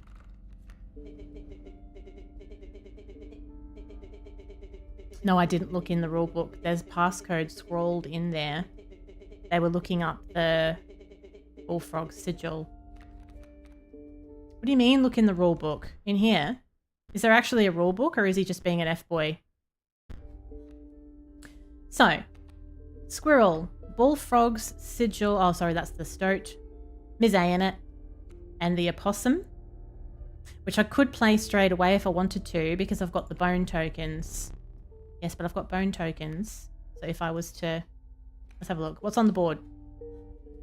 No, I didn't look in the rulebook. There's passcode scrawled in there. They were looking up the bullfrog sigil. What do you mean look in the rulebook? In here? Is there actually a rulebook, or is he just being an F-boy? So, squirrel, bullfrog's sigil. Oh, sorry, that's the stoat. Mise in it. And the opossum, which I could play straight away if I wanted to, because I've got the bone tokens. Yes, but I've got bone tokens. So if I was to... Let's have a look. What's on the board?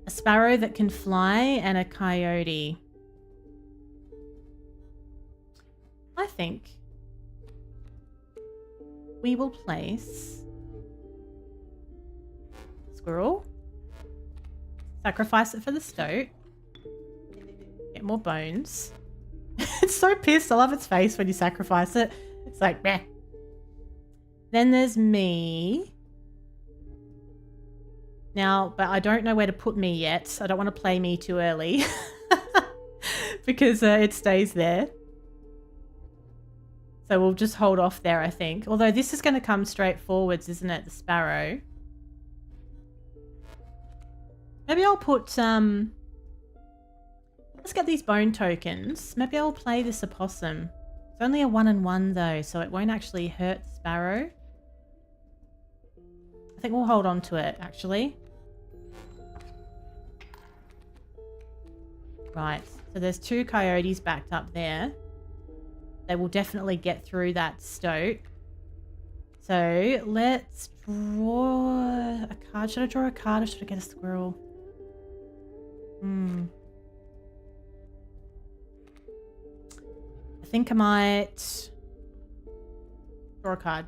A sparrow that can fly and a coyote. I think we will place squirrel. Sacrifice it for the stoat. Get more bones. It's so pissed. I love its face when you sacrifice it. It's like, meh. Then there's me. Now, but I don't know where to put me yet. I don't want to play me too early. Because it stays there. So we'll just hold off there, I think. Although this is going to come straight forwards, isn't it? The sparrow. Maybe I'll put... Let's get these bone tokens. Maybe I'll play this opossum. It's only a 1/1 though, so it won't actually hurt the sparrow. I think we'll hold on to it, actually. Right, so there's 2 coyotes backed up there. They will definitely get through that stoat. So let's draw a card. Should I draw a card or should I get a squirrel? I think I might draw a card.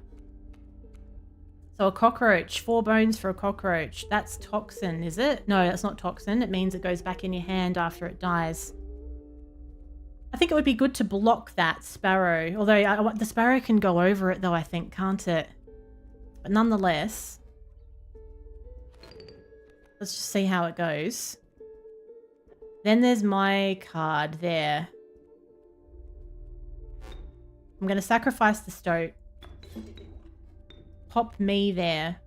So a cockroach, 4 bones for a cockroach. That's toxin, is it? No, that's not toxin. It means it goes back in your hand after it dies. I think it would be good to block that sparrow. Although the sparrow can go over it though, I think, can't it? But nonetheless, let's just see how it goes. Then there's my card there. I'm going to sacrifice the stoat. Pop me there.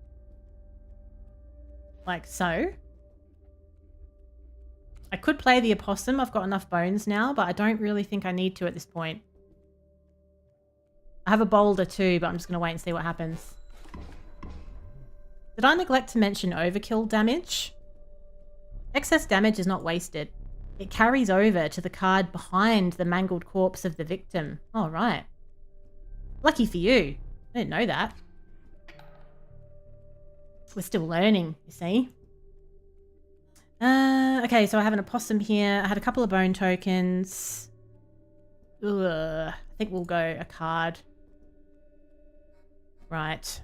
Like so. I could play the opossum. I've got enough bones now, but I don't really think I need to at this point. I have a boulder too, but I'm just going to wait and see what happens. Did I neglect to mention overkill damage? Excess damage is not wasted. It carries over to the card behind the mangled corpse of the victim. Oh, right. Lucky for you. I didn't know that. We're still learning, you see. Okay, so I have an opossum here. I had a couple of bone tokens. I think we'll go a card. Right.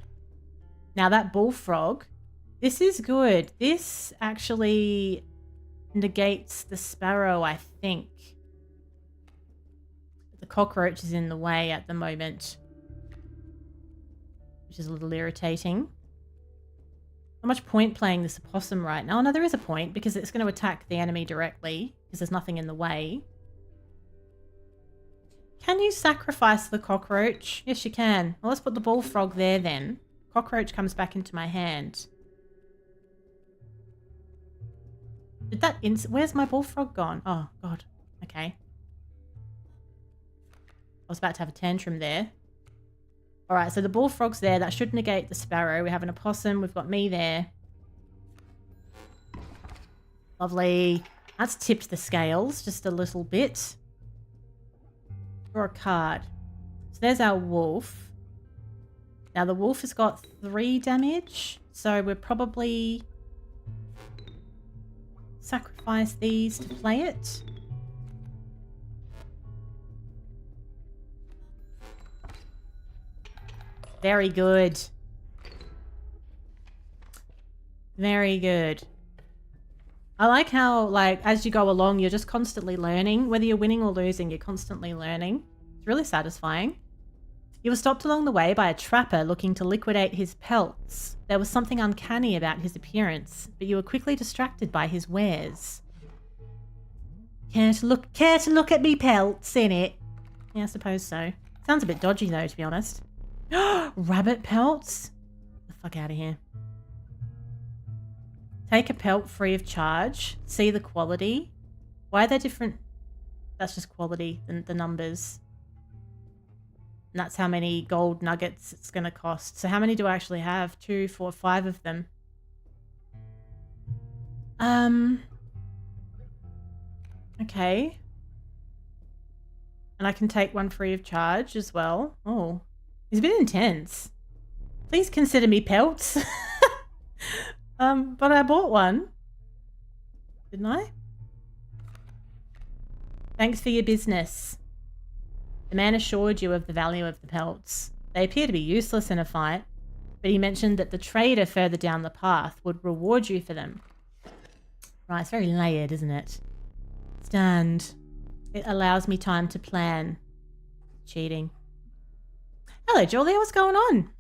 Now that bullfrog, this is good. This actually negates the sparrow, I think. The cockroach is in the way at the moment, which is a little irritating. Not much point playing this opossum right now. No, there is a point because it's going to attack the enemy directly because there's nothing in the way. Can you sacrifice the cockroach? Yes, you can. Well, let's put the bullfrog there then. Cockroach comes back into my hand. Did that where's my bullfrog gone? Oh, God. Okay. I was about to have a tantrum there. All right, so the bullfrog's there. That should negate the sparrow. We have an opossum. We've got me there. Lovely. That's tipped the scales just a little bit. Draw a card. So there's our wolf. Now the wolf has got 3 damage. So we're probably sacrifice these to play it. Very good. Very good. I like how, like, as you go along, you're just constantly learning. Whether you're winning or losing, you're constantly learning. It's really satisfying. You were stopped along the way by a trapper looking to liquidate his pelts. There was something uncanny about his appearance, but you were quickly distracted by his wares. Care to look at me pelts, innit? Yeah, I suppose so. Sounds a bit dodgy though, to be honest. Rabbit pelts? Get the fuck out of here. Take a pelt free of charge. See the quality. Why are they different? That's just quality, the numbers. And that's how many gold nuggets it's going to cost. So how many do I actually have? 2, 4, 5 of them. Okay. And I can take one free of charge as well. Oh, it's a bit intense. Please consider me pelts. But I bought one. Didn't I? Thanks for your business. The man assured you of the value of the pelts. They appear to be useless in a fight, but he mentioned that the trader further down the path would reward you for them. Right, it's very layered, isn't it? Stand. It allows me time to plan. Cheating. Hello, Julia. What's going on?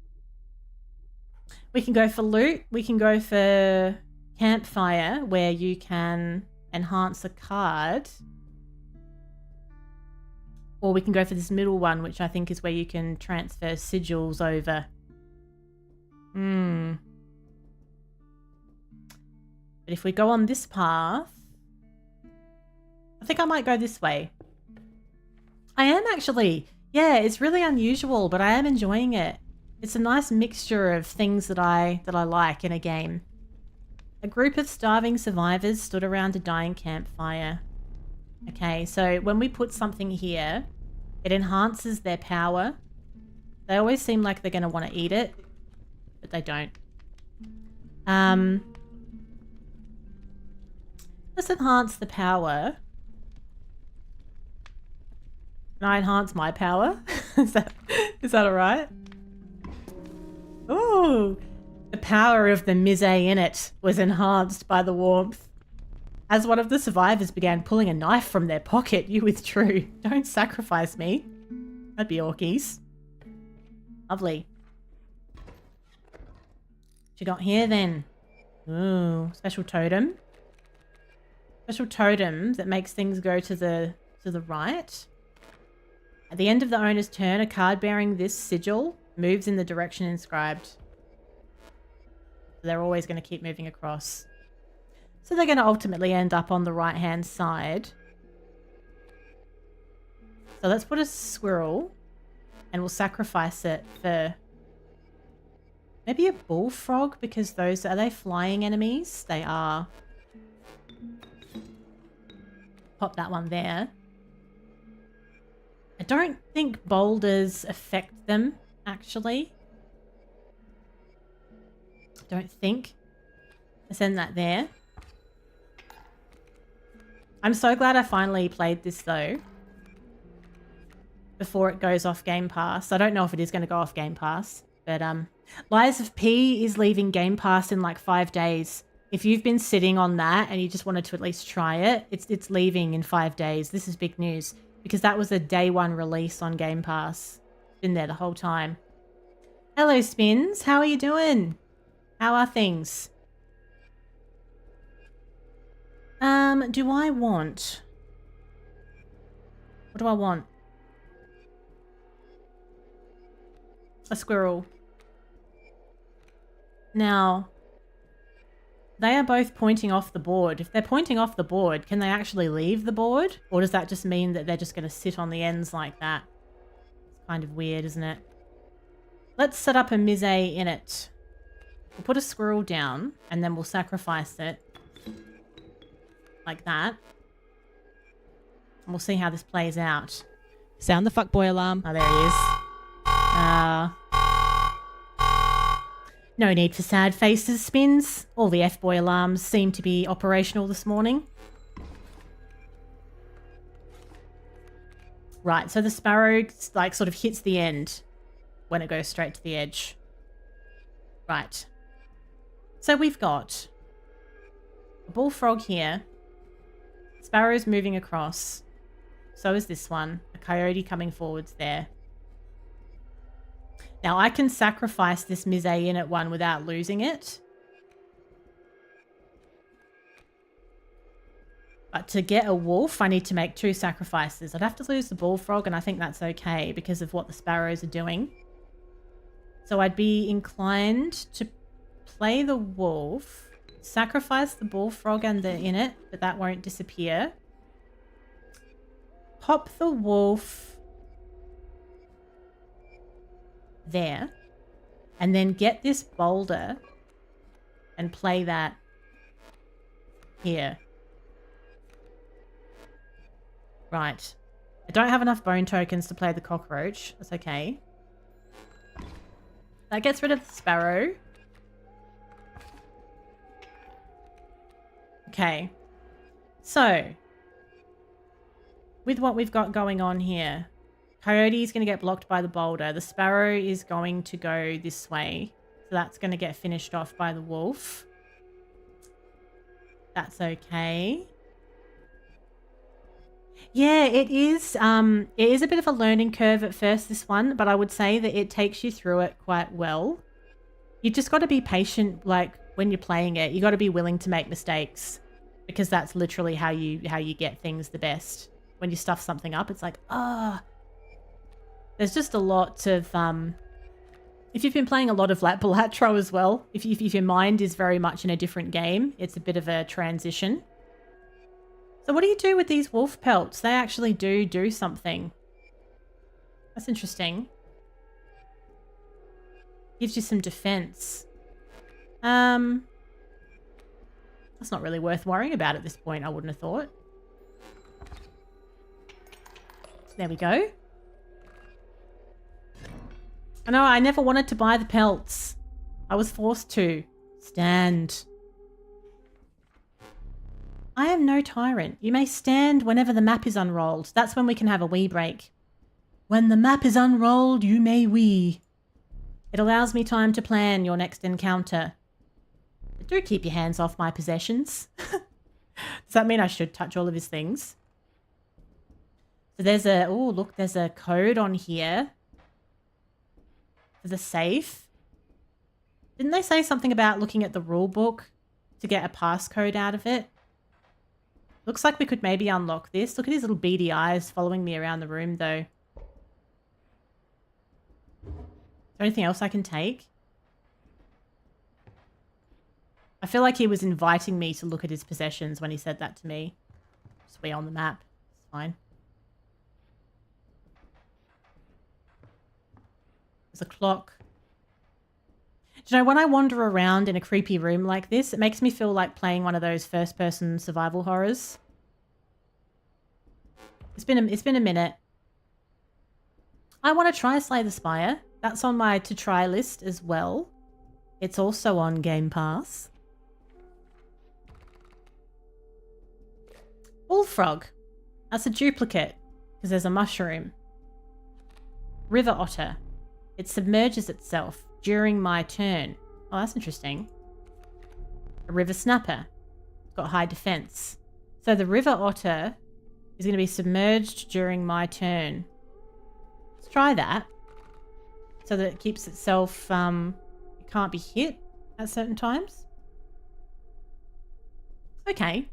We can go for loot. We can go for campfire, where you can enhance a card. Or we can go for this middle one, which I think is where you can transfer sigils over. But if we go on this path, I think I might go this way. I am actually. Yeah, it's really unusual, but I am enjoying it. It's a nice mixture of things that I like in a game. A group of starving survivors stood around a dying campfire. Okay, so when we put something here, it enhances their power. They always seem like they're going to want to eat it, but they don't. Let's enhance the power. Can I enhance my power? Is that all right? Ooh, the power of the mise in it was enhanced by the warmth. As one of the survivors began pulling a knife from their pocket, you withdrew. Don't sacrifice me. That'd be orkies. Lovely. What you got here then? Ooh, special totem. Special totem that makes things go to the right. At the end of the owner's turn, a card bearing this sigil moves in the direction inscribed. So they're always going to keep moving across. So they're going to ultimately end up on the right-hand side. So let's put a squirrel and we'll sacrifice it for maybe a bullfrog, because those, are they flying enemies? They are. Pop that one there. I don't think boulders affect them, actually. Don't think. I send that there. I'm so glad I finally played this, though, before it goes off Game Pass. I don't know if it is going to go off Game Pass, but Lies of P is leaving Game Pass in like 5 days. If you've been sitting on that and you just wanted to at least try it, it's leaving in 5 days. This is big news, because that was a day 1 release on Game Pass. Been there the whole time. Hello, Spins. How are you doing? How are things? Do I want... What do I want? A squirrel. Now, they are both pointing off the board. If they're pointing off the board, can they actually leave the board? Or does that just mean that they're just going to sit on the ends like that? It's kind of weird, isn't it? Let's set up a mise in it. We'll put a squirrel down and then we'll sacrifice it. Like that. And we'll see how this plays out. Sound the fuckboy alarm. Oh, there he is. No need for sad faces, Spins. All the F-boy alarms seem to be operational this morning. Right, so the sparrow like sort of hits the end when it goes straight to the edge. Right. So we've got a bullfrog here. Sparrow's moving across. So is this one. A coyote coming forwards there. Now I can sacrifice this mise in at one without losing it. But to get a wolf, I need to make 2 sacrifices. I'd have to lose the bullfrog, and I think that's okay because of what the sparrows are doing. So I'd be inclined to play the wolf, sacrifice the bullfrog and the in it, but that won't disappear. Pop the wolf there, and then get this boulder and play that here. Right. I don't have enough bone tokens to play the cockroach. That's okay. That gets rid of the sparrow. Okay. So, with what we've got going on here, coyote is going to get blocked by the boulder. The sparrow is going to go this way. So that's going to get finished off by the wolf. That's okay. Yeah, it is a bit of a learning curve at first, this one, but I would say that it takes you through it quite well. You've just got to be patient, like, when you're playing it. You got to be willing to make mistakes, because that's literally how you get things the best. When you stuff something up, it's like, there's just a lot of, if you've been playing a lot of Latbalatro as well, if your mind is very much in a different game, it's a bit of a transition. So what do you do with these wolf pelts? They actually do something. That's interesting. Gives you some defense. That's not really worth worrying about at this point, I wouldn't have thought. There we go. I know, I never wanted to buy the pelts. I was forced to. Stand. I am no tyrant. You may stand whenever the map is unrolled. That's when we can have a wee break. When the map is unrolled, you may wee. It allows me time to plan your next encounter. But do keep your hands off my possessions. Does that mean I should touch all of his things? So there's a... Oh, look, there's a code on here. For the safe. Didn't they say something about looking at the rule book to get a passcode out of it? Looks like we could maybe unlock this. Look at his little beady eyes following me around the room, though. Is there anything else I can take? I feel like he was inviting me to look at his possessions when he said that to me. Just be on the map. It's fine. There's a clock. Do you know, when I wander around in a creepy room like this, it makes me feel like playing one of those first-person survival horrors. It's been a minute. I want to try Slay the Spire. That's on my to-try list as well. It's also on Game Pass. Bullfrog. That's a duplicate, because there's a mushroom. River otter. It submerges itself during my turn. Oh, that's interesting. A river snapper. It's got high defense. So the river otter is going to be submerged during my turn. Let's try that. So that it keeps itself, it can't be hit. at certain times. Okay.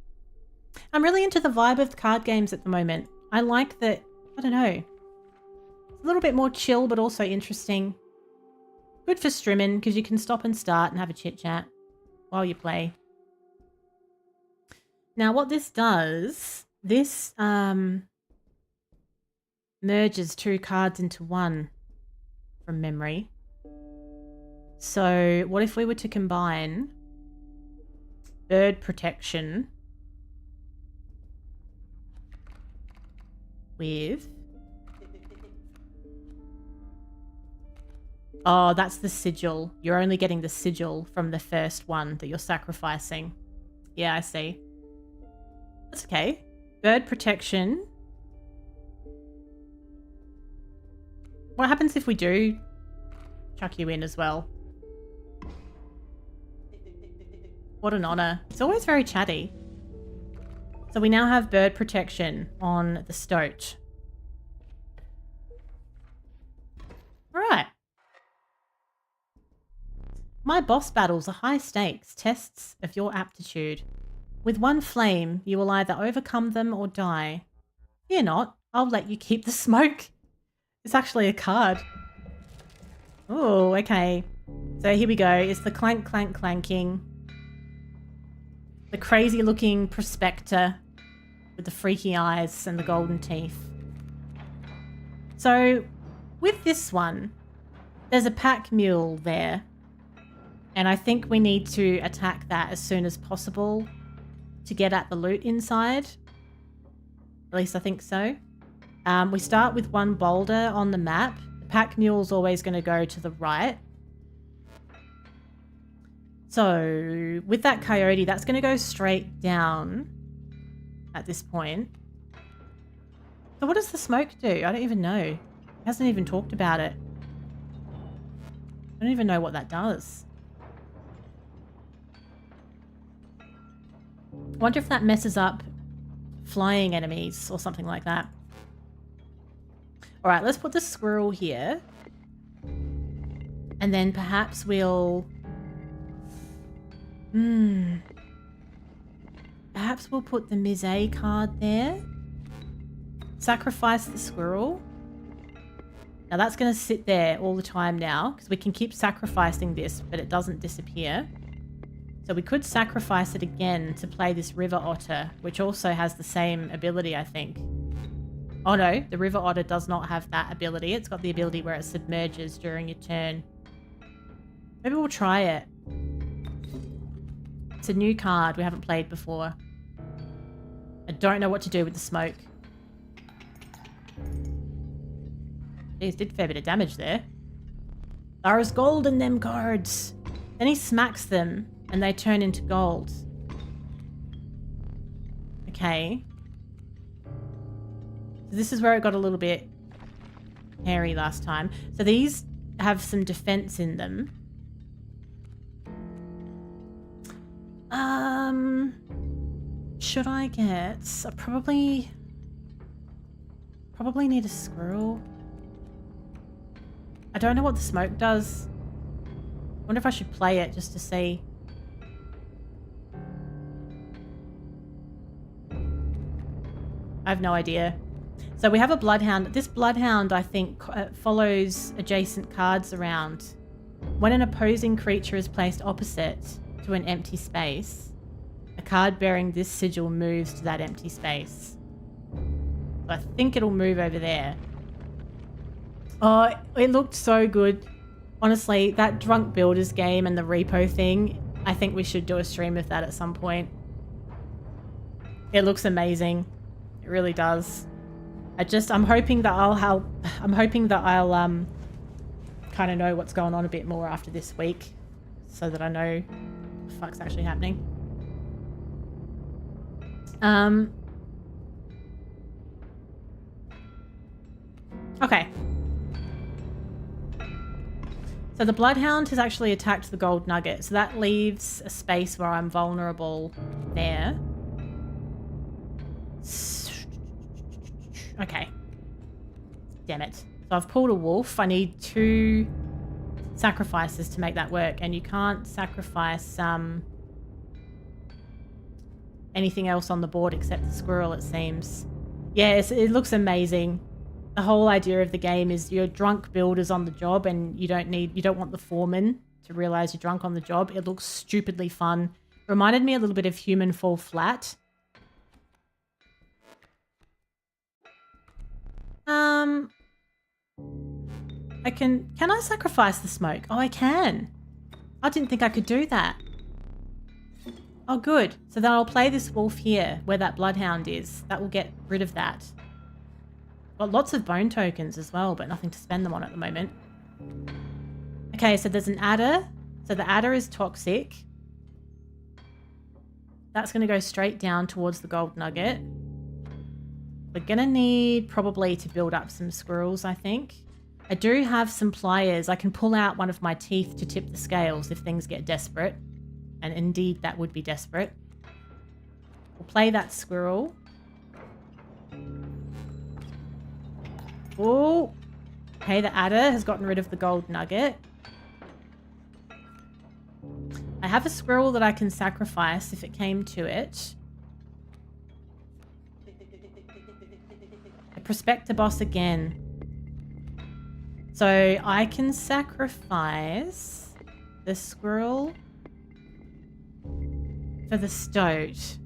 I'm really into the vibe of the card games at the moment. I like that, I don't know, it's a little bit more chill but also interesting. Good for streaming because you can stop and start and have a chit chat while you play. Now what this does, this merges 2 cards into 1 from memory. So what if we were to combine Bird Protection with... Oh, that's the sigil. You're only getting the sigil from the first one that you're sacrificing. Yeah, I see. That's okay. Bird Protection. What happens if we do chuck you in as well? What an honor. It's always very chatty. So we now have Bird Protection on the Stoat. Alright. My boss battles are high stakes, tests of your aptitude. With 1 flame, you will either overcome them or die. Fear not, I'll let you keep the smoke. It's actually a card. Oh, okay. So here we go. It's the clank, clank, clanking. The crazy looking prospector with the freaky eyes and the golden teeth. So with this one, there's a pack mule there. And I think we need to attack that as soon as possible to get at the loot inside. At least I think so. We start with 1 boulder on the map. The pack mule's always going to go to the right. So with that coyote, that's going to go straight down at this point. So what does the smoke do? I don't even know. He hasn't even talked about it. I don't even know what that does. I wonder if that messes up flying enemies or something like that. All right, let's put the squirrel here. And then perhaps we'll... Perhaps we'll put the Mise card there. Sacrifice the squirrel. Now that's going to sit there all the time now because we can keep sacrificing this, but it doesn't disappear. So we could sacrifice it again to play this river otter, which also has the same ability, I think. Oh no, the river otter does not have that ability. It's got the ability where it submerges during your turn. Maybe we'll try it. It's a new card we haven't played before. I don't know what to do with the smoke. Jeez, did a fair bit of damage there. There's gold in them cards. Then he smacks them and they turn into gold. Okay. So this is where it got a little bit hairy last time. So these have some defense in them. Should I get... I probably need a squirrel. I don't know what the smoke does. I wonder if I should play it just to see. I have no idea. So we have a bloodhound. This bloodhound, I think, follows adjacent cards around. When an opposing creature is placed opposite to an empty space, a card bearing this sigil moves to that empty space. So I think it'll move over there. Oh, it looked so good. Honestly, that Drunk Builders game and the repo thing, I think we should do a stream of that at some point. It looks amazing. It really does. I'm hoping that I'll kind of know what's going on a bit more after this week so that I know what the fuck's actually happening. Okay. So the Bloodhound has actually attacked the gold nugget, so that leaves a space where I'm vulnerable there. Okay. Damn it. So I've pulled a wolf. I need 2 sacrifices to make that work, and you can't sacrifice anything else on the board except the squirrel, it seems. Yes, it looks amazing. The whole idea of the game is you're drunk builders on the job, and you don't want the foreman to realize you're drunk on the job. It looks stupidly fun. Reminded me a little bit of Human Fall Flat. Can I sacrifice the smoke? Oh, I can. I didn't think I could do that. Oh, good. So then I'll play this wolf here where that bloodhound is. That will get rid of that. Got lots of bone tokens as well, but nothing to spend them on at the moment. Okay, so there's an adder. So the adder is toxic. That's going to go straight down towards the gold nugget. We're going to need probably to build up some squirrels, I think. I do have some pliers. I can pull out one of my teeth to tip the scales if things get desperate. And indeed, that would be desperate. We'll play that squirrel. Oh, okay, the adder has gotten rid of the gold nugget. I have a squirrel that I can sacrifice if it came to it. A prospector boss again. So I can sacrifice the squirrel for the stoat.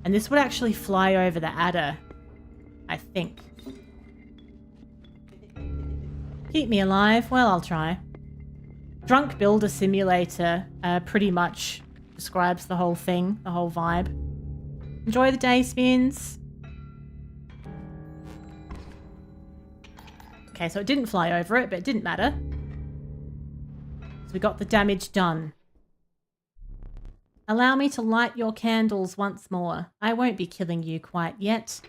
And this would actually fly over the adder, I think. Keep me alive? Well, I'll try. Drunk Builder Simulator pretty much describes the whole thing, the whole vibe. Enjoy the day, Spins. Okay, so it didn't fly over it, but it didn't matter. So we got the damage done. Allow me to light your candles once more. I won't be killing you quite yet.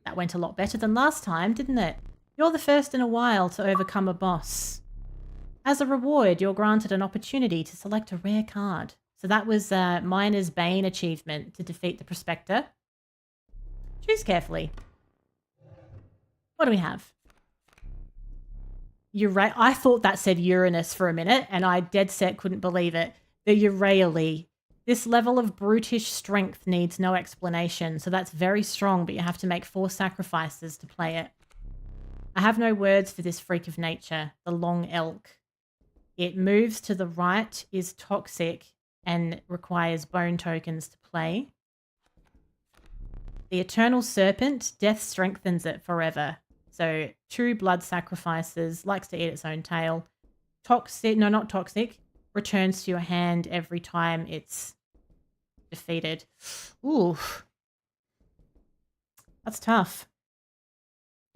That went a lot better than last time, didn't it? You're the first in a while to overcome a boss. As a reward, you're granted an opportunity to select a rare card. So that was Miner's Bane achievement to defeat the Prospector. Choose carefully. What do we have? I thought that said Uranus for a minute, and I dead set couldn't believe it. The Uraeoli. This level of brutish strength needs no explanation, so that's very strong, but you have to make 4 sacrifices to play it. I have no words for this freak of nature, the long elk. It moves to the right, is toxic, and requires bone tokens to play. The Eternal Serpent, death strengthens it forever. So 2 blood sacrifices, likes to eat its own tail. Toxic, no, not toxic. Returns to your hand every time it's defeated. Ooh. That's tough.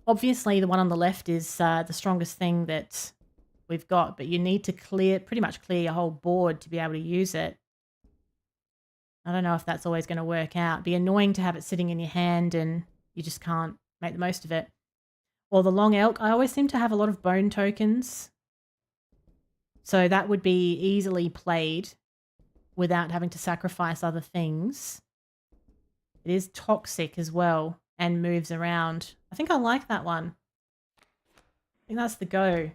Obviously, the one on the left is the strongest thing that we've got, but you need to pretty much clear your whole board to be able to use it. I don't know if that's always going to work out. It'd be annoying to have it sitting in your hand and you just can't make the most of it. Or the long elk. I always seem to have a lot of bone tokens. So that would be easily played without having to sacrifice other things. It is toxic as well and moves around. I think I like that one. I think that's the go.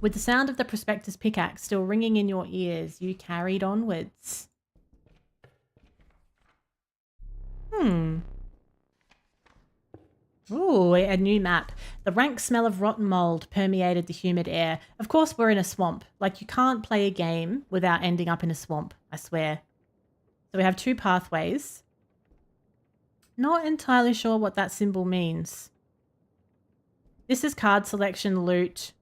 With the sound of the prospector's pickaxe still ringing in your ears, you carried onwards. Ooh, a new map. The rank smell of rotten mold permeated the humid air. Of course, we're in a swamp. Like, you can't play a game without ending up in a swamp, I swear. So we have 2 pathways. Not entirely sure what that symbol means. This is card selection, loot,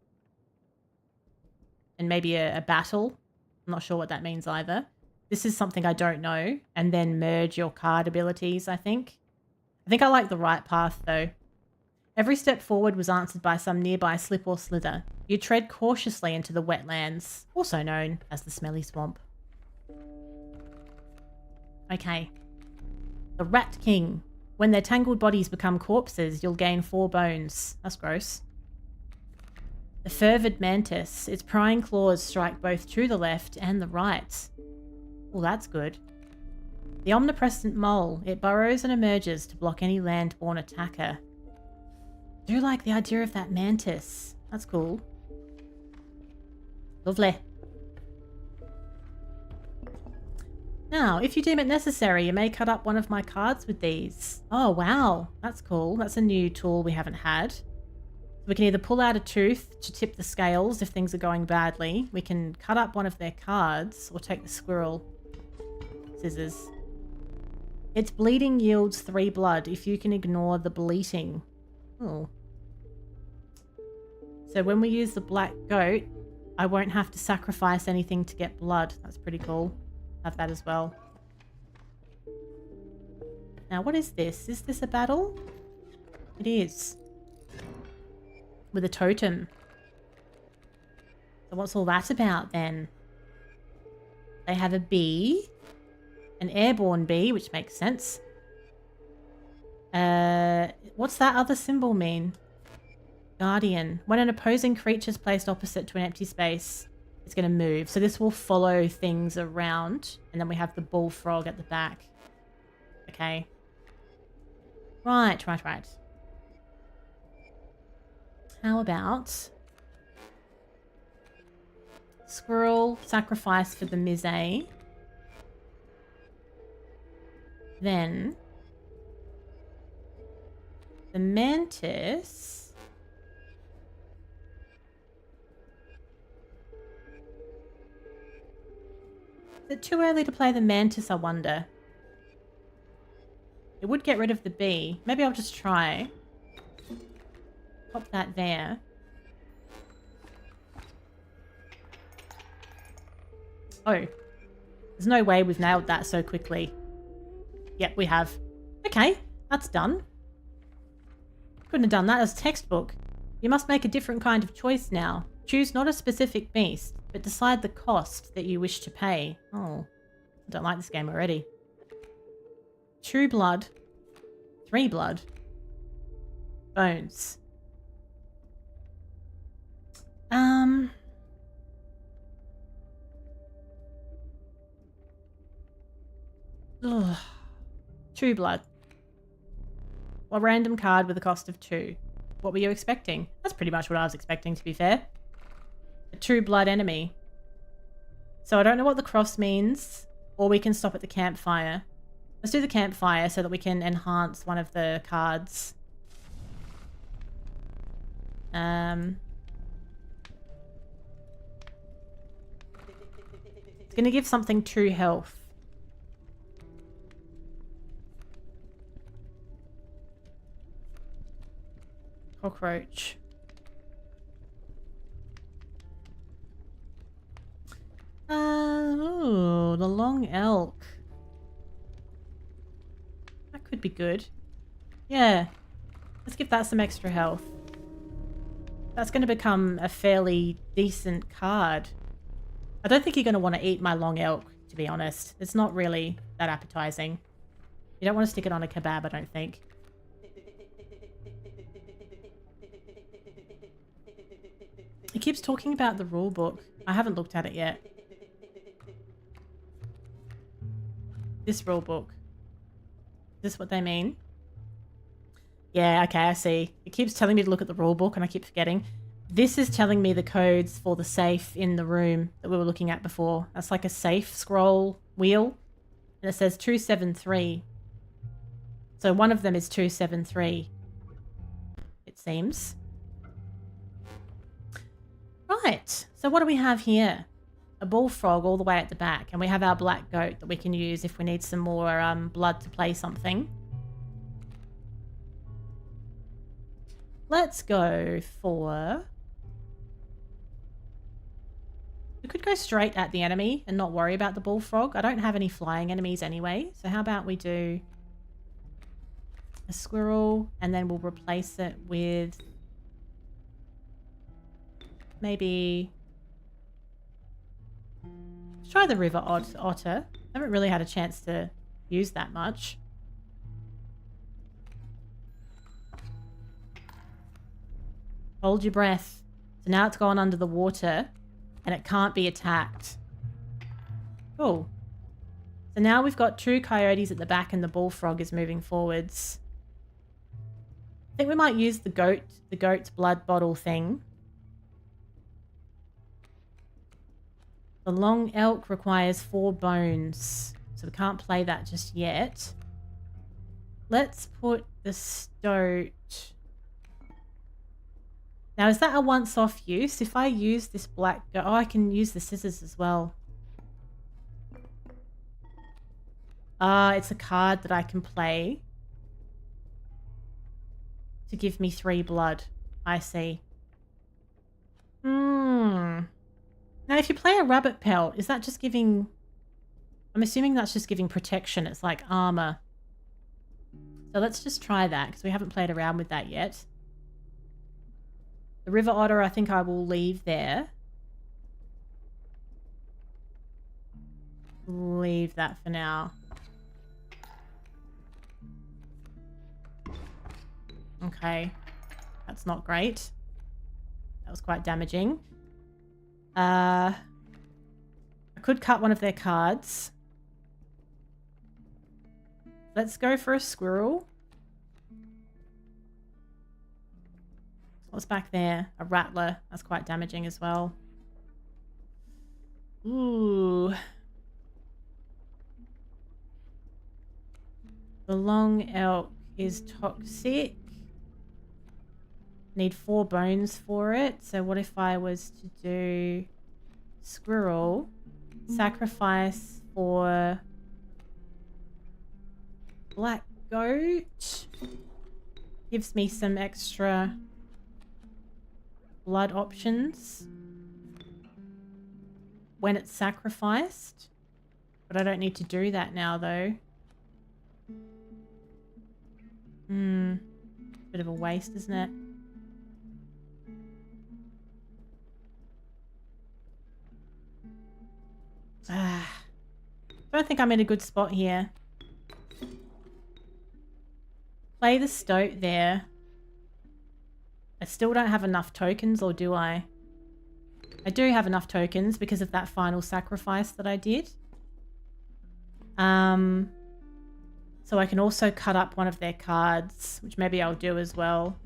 and maybe a battle. I'm not sure what that means either. This is something I don't know. And then merge your card abilities, I think. I think I like the right path, though. Every step forward was answered by some nearby slip or slither. You tread cautiously into the wetlands, also known as the smelly swamp. Okay. The Rat King. When their tangled bodies become corpses, you'll gain 4 bones. That's gross. The Fervid Mantis. Its prying claws strike both to the left and the right. Oh, that's good. The Omnipresent Mole. It burrows and emerges to block any land-born attacker. Do like the idea of that mantis. That's cool. Lovely. Now, if you deem it necessary, you may cut up one of my cards with these. Oh, wow. That's cool. That's a new tool we haven't had. We can either pull out a tooth to tip the scales if things are going badly. We can cut up one of their cards or take the squirrel. Scissors. Its bleeding yields 3 blood if you can ignore the bleating. Oh. So when we use the black goat, I won't have to sacrifice anything to get blood. That's pretty cool. Have that as well. Now, what is this? Is this a battle? It is. With a totem. So what's all that about then? They have a bee. An airborne bee, which makes sense. What's that other symbol mean? Guardian. When an opposing creature is placed opposite to an empty space, it's going to move. So this will follow things around. And then we have the bullfrog at the back. Okay. Right. How about squirrel, sacrifice for the mise. Then the mantis. Is it too early to play the mantis, I wonder? It would get rid of the bee. Maybe I'll just try. Pop that there. Oh. There's no way we've nailed that so quickly. Yep, we have. Okay, that's done. Couldn't have done that as textbook. You must make a different kind of choice now. Choose not a specific beast, but decide the cost that you wish to pay. Oh, I don't like this game already. 2 blood. 3 blood. Bones. Ugh. 2 blood. A random card with a cost of 2. What were you expecting? That's pretty much what I was expecting, to be fair. A 2 blood enemy. So I don't know what the cross means, or we can stop at the campfire. Let's do the campfire so that we can enhance one of the cards. It's going to give something 2 health. Cockroach. Oh, the long elk. That could be good. Yeah. Let's give that some extra health. That's going to become a fairly decent card. I don't think you're going to want to eat my long elk, to be honest. It's not really that appetizing. You don't want to stick it on a kebab, I don't think. It keeps talking about the rule book. I haven't looked at it yet. This rule book. Is this what they mean? Yeah, okay, I see. It keeps telling me to look at the rule book and I keep forgetting. This is telling me the codes for the safe in the room that we were looking at before. That's like a safe scroll wheel. And it says 273. So one of them is 273. It seems. Right, so what do we have here? A bullfrog all the way at the back, and we have our black goat that we can use if we need some more blood to play something. Let's go for... We could go straight at the enemy and not worry about the bullfrog. I don't have any flying enemies anyway, so how about we do a squirrel, and then we'll replace it with... Maybe... Let's try the river otter. I haven't really had a chance to use that much. Hold your breath. So now it's gone under the water and it can't be attacked. Cool. So now we've got 2 coyotes at the back and the bullfrog is moving forwards. I think we might use the goat's blood bottle thing. The long elk requires 4 bones, so we can't play that just yet. Let's put the stoat. Now, is that a once-off use? If I use this black goat... Oh, I can use the scissors as well. It's a card that I can play to give me 3 blood. I see. Now, if you play a rabbit pelt, is that just giving... I'm assuming that's just giving protection. It's like armor. So let's just try that, because we haven't played around with that yet. The river otter, I think I will leave there. Leave that for now. Okay. That's not great. That was quite damaging. I could cut one of their cards. Let's go for a squirrel. What's back there? A rattler. That's quite damaging as well. Ooh. The long elk is toxic. Need 4 bones for it. So what if I was to do squirrel, sacrifice for black goat, gives me some extra blood options when it's sacrificed, but I don't need to do that now though. Bit of a waste, isn't it? Don't think I'm in a good spot here. Play the stoat there. I still don't have enough tokens, or do I? I do have enough tokens because of that final sacrifice that I did. So I can also cut up one of their cards, which maybe I'll do as well.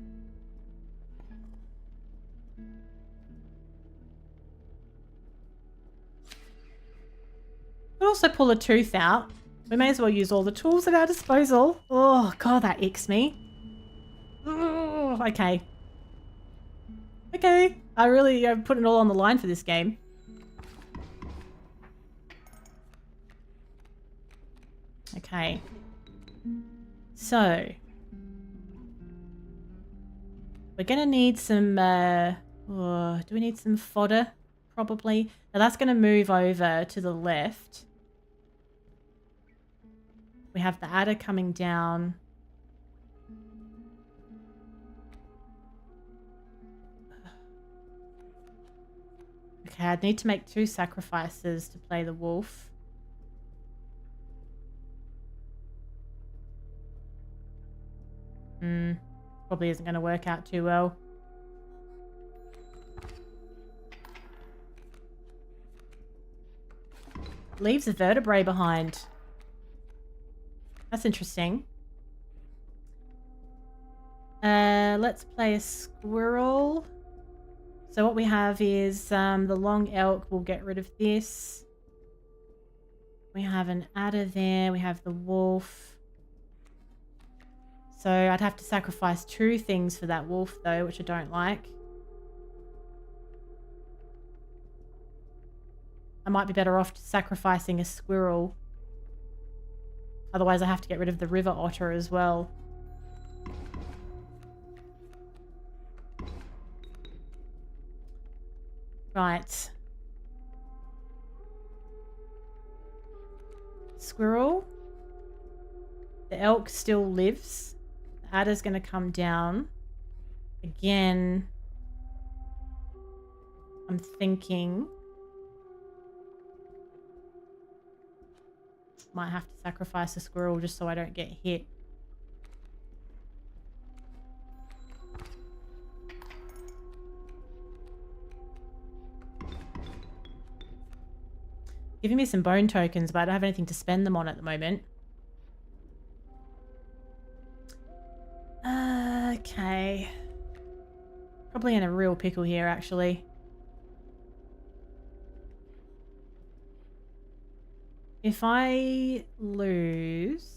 We'll also pull a tooth out. We may as well use all the tools at our disposal. Oh, God, that icks me. Oh, okay. Okay. I'm putting it all on the line for this game. Okay. So. We're going to need some... do we need some fodder? Probably. Now that's going to move over to the left. We have the adder coming down. Okay, I'd need to make 2 sacrifices to play the wolf. Probably isn't going to work out too well. Leaves a vertebrae behind. That's interesting. Let's play a squirrel. So what we have is the long elk. We'll get rid of this. We have an adder there. We have the wolf. So I'd have to sacrifice 2 things for that wolf though, which I don't like. I might be better off sacrificing a squirrel. Otherwise I have to get rid of the river otter as well. Right. Squirrel. The elk still lives. The adder's going to come down. Again, I'm thinking... might have to sacrifice a squirrel just so I don't get hit. Giving me some bone tokens, but I don't have anything to spend them on at the moment. Okay. Probably in a real pickle here, actually. If I lose...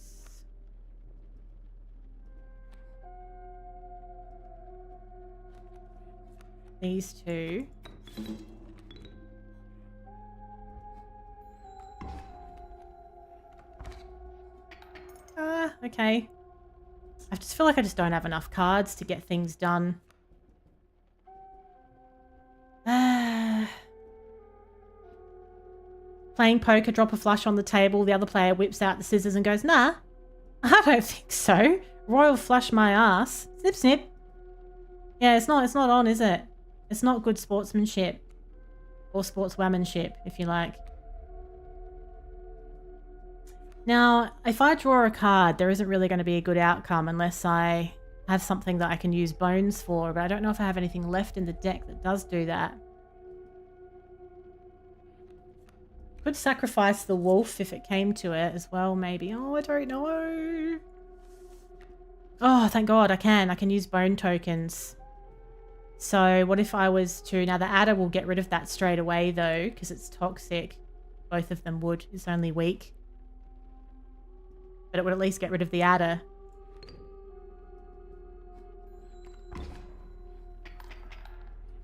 these two... okay. I just feel like I just don't have enough cards to get things done. Playing poker, drop a flush on the table. The other player whips out the scissors and goes, nah, I don't think so. Royal flush my ass. Snip, snip. Yeah, it's not on, is it? It's not good sportsmanship. Or sportswomanship, if you like. Now, if I draw a card, there isn't really going to be a good outcome unless I have something that I can use bones for, but I don't know if I have anything left in the deck that does do that. Could sacrifice the wolf if it came to it as well, maybe. Oh, I don't know. Oh, thank God, I can use bone tokens. So what if I was to... Now, the adder will get rid of that straight away, though, because it's toxic. Both of them would. It's only weak. But it would at least get rid of the adder.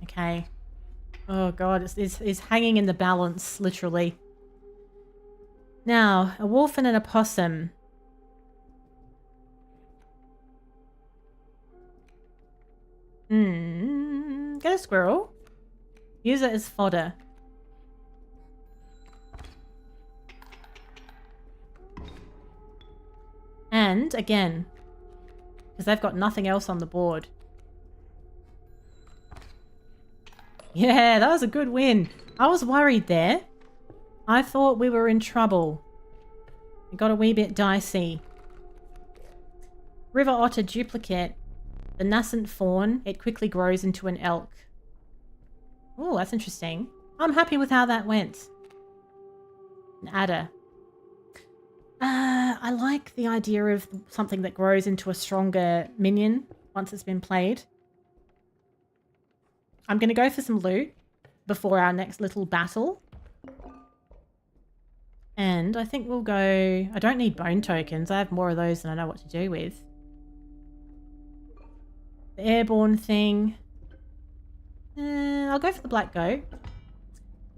Okay. Oh God, it's hanging in the balance, literally. Now, a wolf and an opossum. Get a squirrel. Use it as fodder. And, again, because they've got nothing else on the board. Yeah, that was a good win. I was worried there. I thought we were in trouble. It got a wee bit dicey. River otter duplicate. The nascent fawn. It quickly grows into an elk. Oh, that's interesting. I'm happy with how that went. An adder. I like the idea of something that grows into a stronger minion once it's been played. I'm going to go for some loot before our next little battle. And I think we'll go... I don't need bone tokens. I have more of those than I know what to do with. The airborne thing. I'll go for the black goat.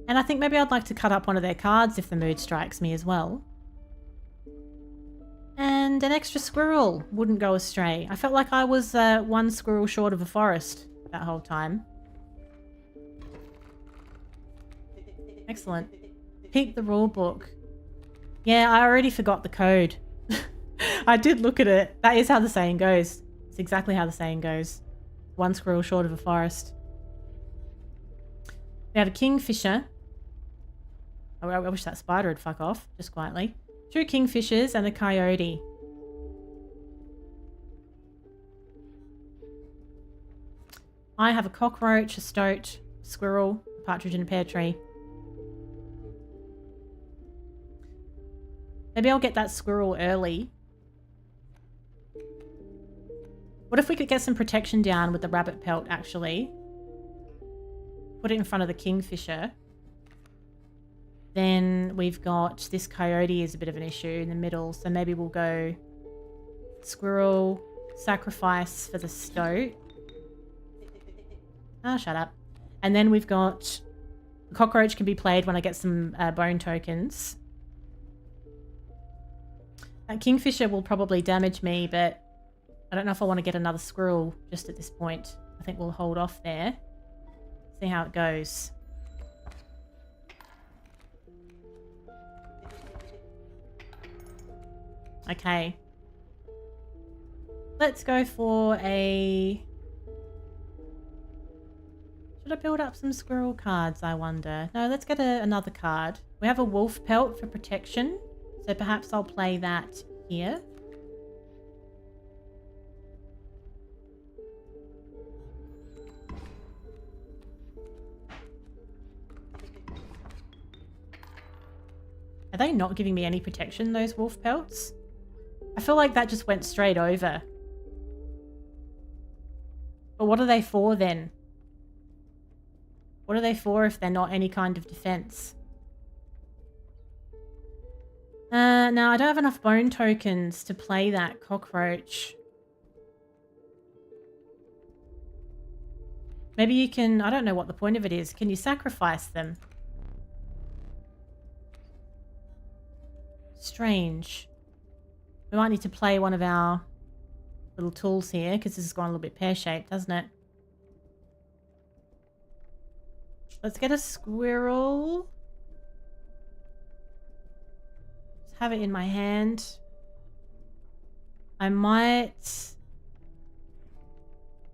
And I think maybe I'd like to cut up one of their cards if the mood strikes me as well. And an extra squirrel wouldn't go astray. I felt like I was one squirrel short of a forest that whole time. Excellent. Peep the rule book. Yeah, I already forgot the code. I did look at it. That is how the saying goes. It's exactly how the saying goes. One squirrel short of a forest. We have a kingfisher. Oh, I wish that spider would fuck off, just quietly. 2 kingfishers and a coyote. I have a cockroach, a stoat, a squirrel, a partridge and a pear tree. Maybe I'll get that squirrel early. What if we could get some protection down with the rabbit pelt, actually? Put it in front of the kingfisher. Then we've got this coyote is a bit of an issue in the middle. So maybe we'll go squirrel, sacrifice for the stoat. Ah, shut up. And then we've got the cockroach can be played when I get some bone tokens. That kingfisher will probably damage me, but I don't know if I want to get another squirrel just at this point. I think we'll hold off there. See how it goes. Okay. Let's go for a... Should I build up some squirrel cards, I wonder? No, let's get another card. We have a wolf pelt for protection. So perhaps I'll play that here. Are they not giving me any protection, those wolf pelts? I feel like that just went straight over. But what are they for then? What are they for if they're not any kind of defense? Now I don't have enough bone tokens to play that cockroach. Maybe you can... I don't know what the point of it is. Can you sacrifice them? Strange. We might need to play one of our little tools here because this has gone a little bit pear-shaped, hasn't it? Let's get a squirrel. Just have it in my hand. I might...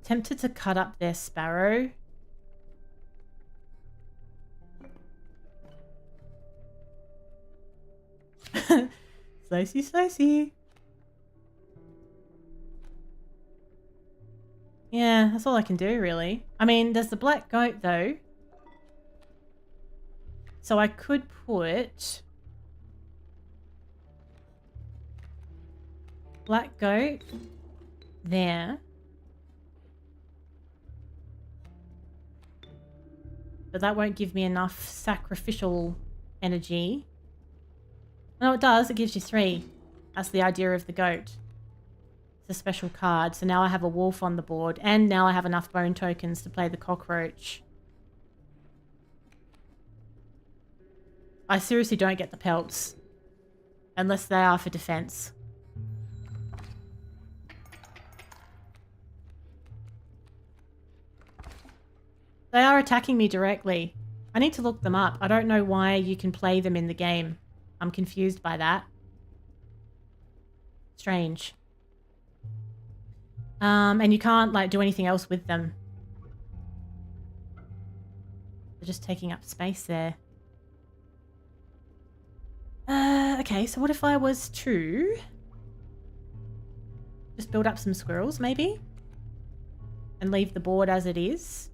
Tempted to cut up their sparrow. Slicey, slicey. Yeah, that's all I can do, really. I mean, there's the black goat, though. So I could put... black goat there. But that won't give me enough sacrificial energy. No, it does. It gives you 3. That's the idea of the goat. It's a special card. So now I have a wolf on the board. And now I have enough bone tokens to play the cockroach. I seriously don't get the pelts. Unless they are for defense. They are attacking me directly. I need to look them up. I don't know why you can play them in the game. I'm confused by that. Strange. And you can't, like, do anything else with them. They're just taking up space there. Okay, so what if I was to... just build up some squirrels, maybe? And leave the board as it is?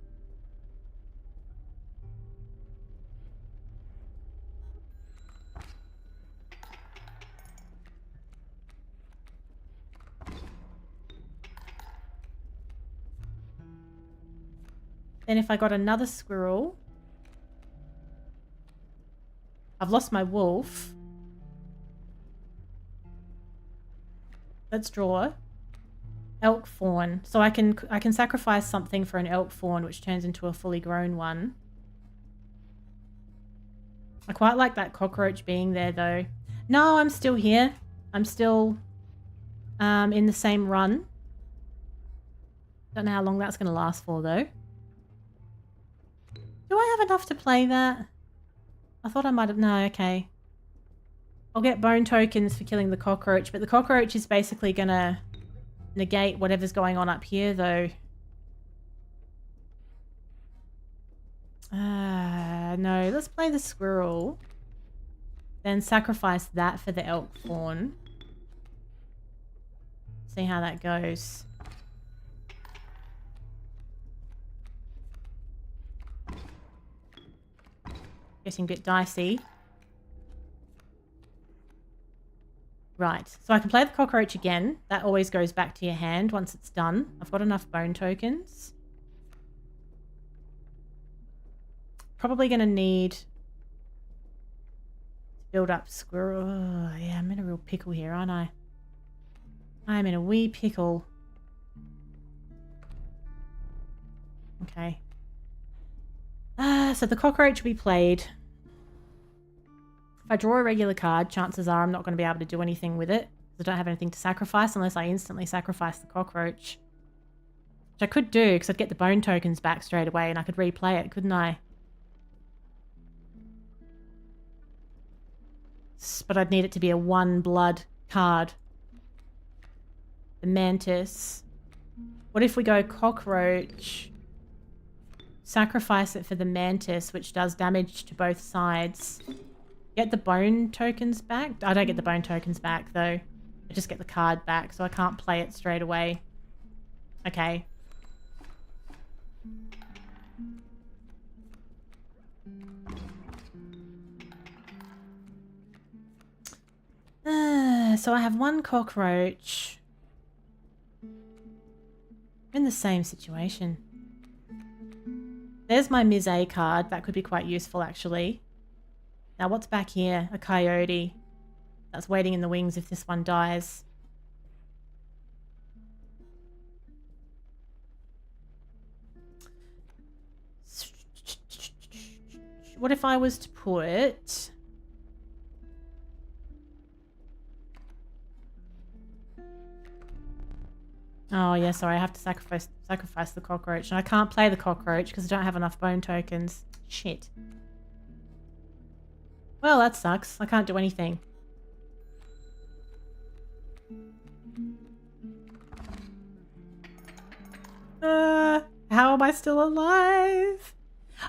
Then if I got another squirrel... I've lost my wolf. Let's draw. Elk fawn. So I can sacrifice something for an elk fawn, which turns into a fully grown one. I quite like that cockroach being there, though. No, I'm still here. I'm still in the same run. Don't know how long that's going to last for, though. Do I have enough to play that? I thought I might have... No, okay. I'll get bone tokens for killing the cockroach, but the cockroach is basically going to negate whatever's going on up here, though. No, let's play the squirrel. Then sacrifice that for the elk fawn. See how that goes. Getting a bit dicey. Right, so I can play the cockroach again. That always goes back to your hand once it's done. I've got enough bone tokens. Probably going to need to build up squirrel. Oh, yeah, I'm in a real pickle here, aren't I? I'm in a wee pickle. Okay. So the cockroach will be played. If I draw a regular card, chances are I'm not going to be able to do anything with it. I don't have anything to sacrifice unless I instantly sacrifice the cockroach. Which I could do, because I'd get the bone tokens back straight away and I could replay it, couldn't I? But I'd need it to be a 1 blood card. The mantis. What if we go cockroach... Sacrifice it for the mantis, which does damage to both sides. Get the bone tokens back? I don't get the bone tokens back, though. I just get the card back, so I can't play it straight away. Okay. So I have 1 cockroach. in the same situation. There's my Ms. A card. That could be quite useful, actually. Now, what's back here? A coyote. That's waiting in the wings if this one dies. What if I was to put... Oh, yeah, sorry. I have to sacrifice the cockroach. And I can't play the cockroach because I don't have enough bone tokens. Shit. Well, that sucks. I can't do anything. How am I still alive?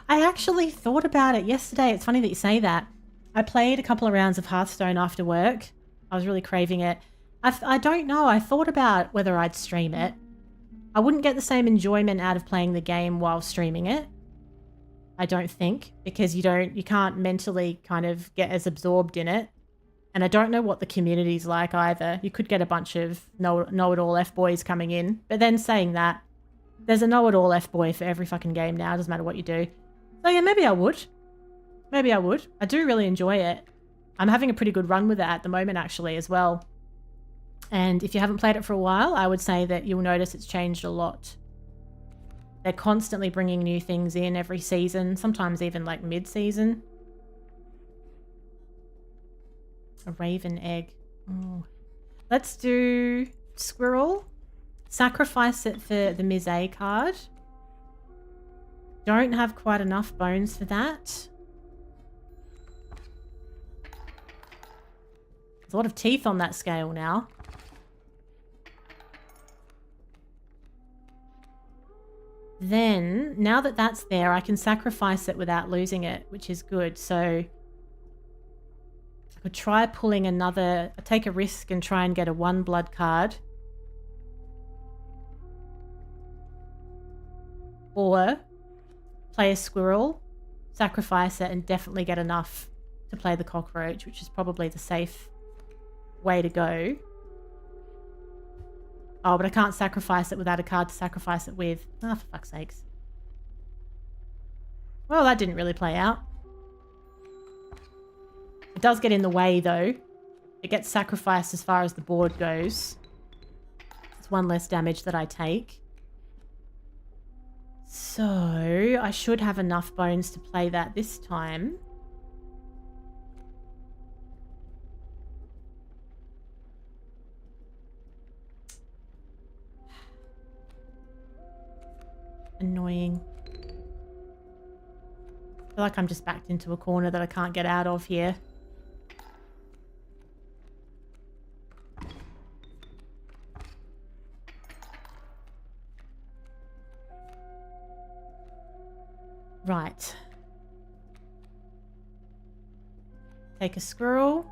I actually thought about it yesterday. It's funny that you say that. I played a couple of rounds of Hearthstone after work. I was really craving it. I don't know. I thought about whether I'd stream it. I wouldn't get the same enjoyment out of playing the game while streaming it. I don't think, because you can't mentally kind of get as absorbed in it. And I don't know what the community's like either. You could get a bunch of know-it-all F-boys coming in. But then saying that, there's a know-it-all F-boy for every fucking game now. It doesn't matter what you do. So yeah, maybe I would. Maybe I would. I do really enjoy it. I'm having a pretty good run with it at the moment, actually, as well. And if you haven't played it for a while, I would say that you'll notice it's changed a lot. They're constantly bringing new things in every season, sometimes even like mid-season. A raven egg. Oh. Let's do squirrel. Sacrifice it for the Ms. A card. Don't have quite enough bones for that. There's a lot of teeth on that scale now. Then, now that that's there, I can sacrifice it without losing it, which is good. So I could try pulling another, take a risk and try and get a 1 blood card. Or play a squirrel, sacrifice it, and definitely get enough to play the cockroach, which is probably the safe way to go. Oh, but I can't sacrifice it without a card to sacrifice it with. Ah, for fuck's sakes. Well, that didn't really play out. It does get in the way, though. It gets sacrificed as far as the board goes. It's 1 less damage that I take. So, I should have enough bones to play that this time. Annoying. I feel like I'm just backed into a corner that I can't get out of here. Right. Take a squirrel.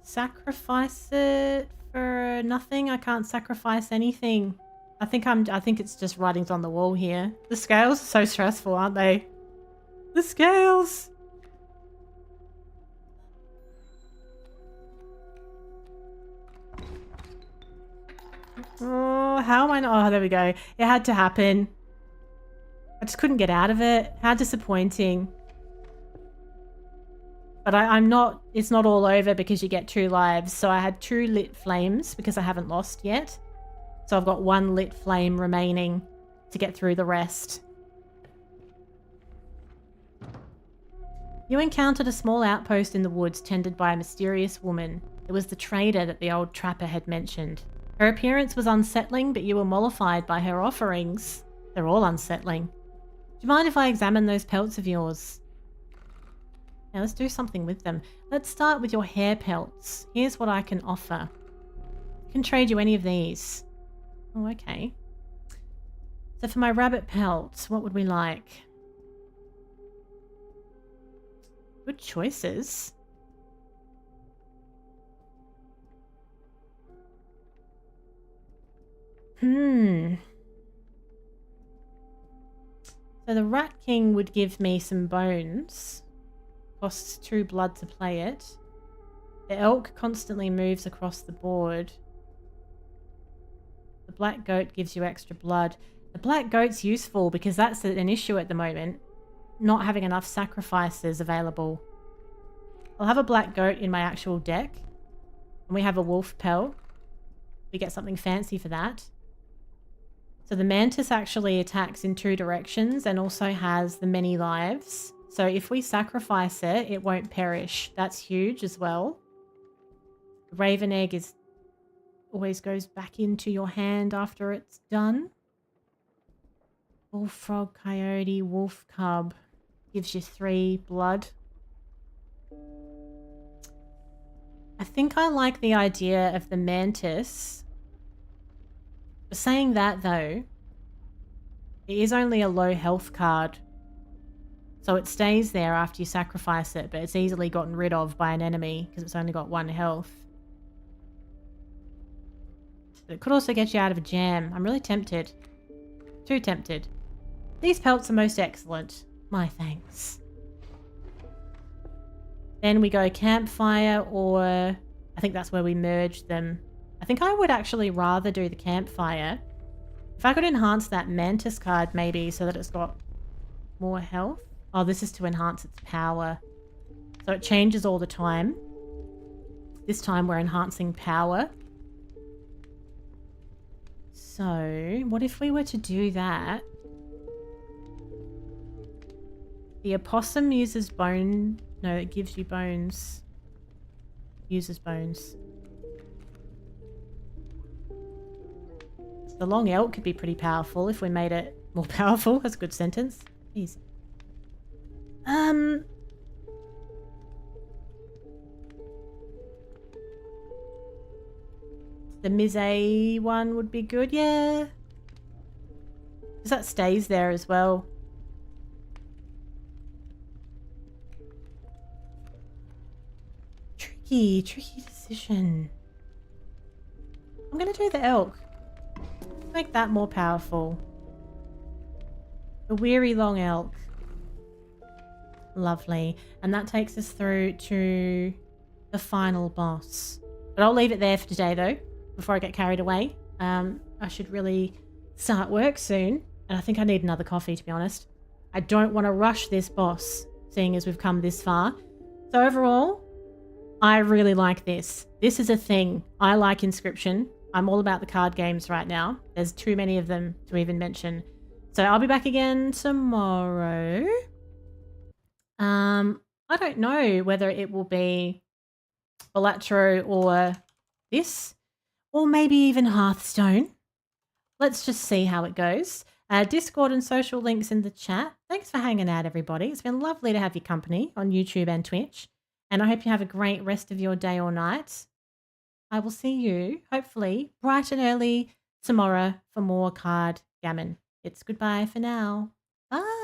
Sacrifice it for nothing. I can't sacrifice anything. I think it's just writings on the wall here. The scales are so stressful, aren't they? The scales. Oh, how am I not? Oh, there we go. It had to happen. I just couldn't get out of it. How disappointing. But I'm not, it's not all over because you get 2 lives. So I had 2 lit flames because I haven't lost yet. So I've got 1 lit flame remaining to get through the rest. You encountered a small outpost in the woods tended by a mysterious woman. It was the trader that the old trapper had mentioned. Her appearance was unsettling, but you were mollified by her offerings. They're all unsettling. Do you mind if I examine those pelts of yours? Now let's do something with them. Let's start with your hair pelts. Here's what I can offer. I can trade you any of these. Oh, okay. So for my rabbit pelts, what would we like? Good choices. So the Rat King would give me some bones. Costs 2 blood to play it. The elk constantly moves across the board. The black goat gives you extra blood. The black goat's useful because that's an issue at the moment. Not having enough sacrifices available. I'll have a black goat in my actual deck. And we have a wolf pell. We get something fancy for that. So the mantis actually attacks in 2 directions and also has the many lives. So if we sacrifice it, it won't perish. That's huge as well. The raven egg always goes back into your hand after it's done. Bullfrog, coyote, wolf cub. Gives you 3 blood. I think I like the idea of the mantis. Saying that though, it is only a low health card. So it stays there after you sacrifice it, but it's easily gotten rid of by an enemy because it's only got 1 health. But it could also get you out of a jam. I'm really tempted. Too tempted. These pelts are most excellent. My thanks. Then we go campfire, or I think that's where we merge them. I think I would actually rather do the campfire. If I could enhance that mantis card maybe so that it's got more health. Oh, this is to enhance its power. So it changes all the time. This time we're enhancing power. So what if we were to do that? The opossum uses bone. No, it gives you bones. Uses bones. The long elk could be pretty powerful if we made it more powerful. That's a good sentence. Jeez. The Mize one would be good, yeah. Because that stays there as well. Tricky decision. I'm going to do the elk. Make that more powerful. The weary long elk. Lovely. And that takes us through to the final boss. But I'll leave it there for today though, before I get carried away. I should really start work soon. And I think I need another coffee, to be honest. I don't want to rush this boss, seeing as we've come this far. So overall, I really like this. This is a thing. I like Inscryption. I'm all about the card games right now. There's too many of them to even mention. So I'll be back again tomorrow. I don't know whether it will be Balatro or this, or maybe even Hearthstone. Let's just see how it goes. Discord and social links in the chat. Thanks for hanging out, everybody. It's been lovely to have your company on YouTube and Twitch. And I hope you have a great rest of your day or night. I will see you, hopefully, bright and early tomorrow for more card gammon. It's goodbye for now. Bye.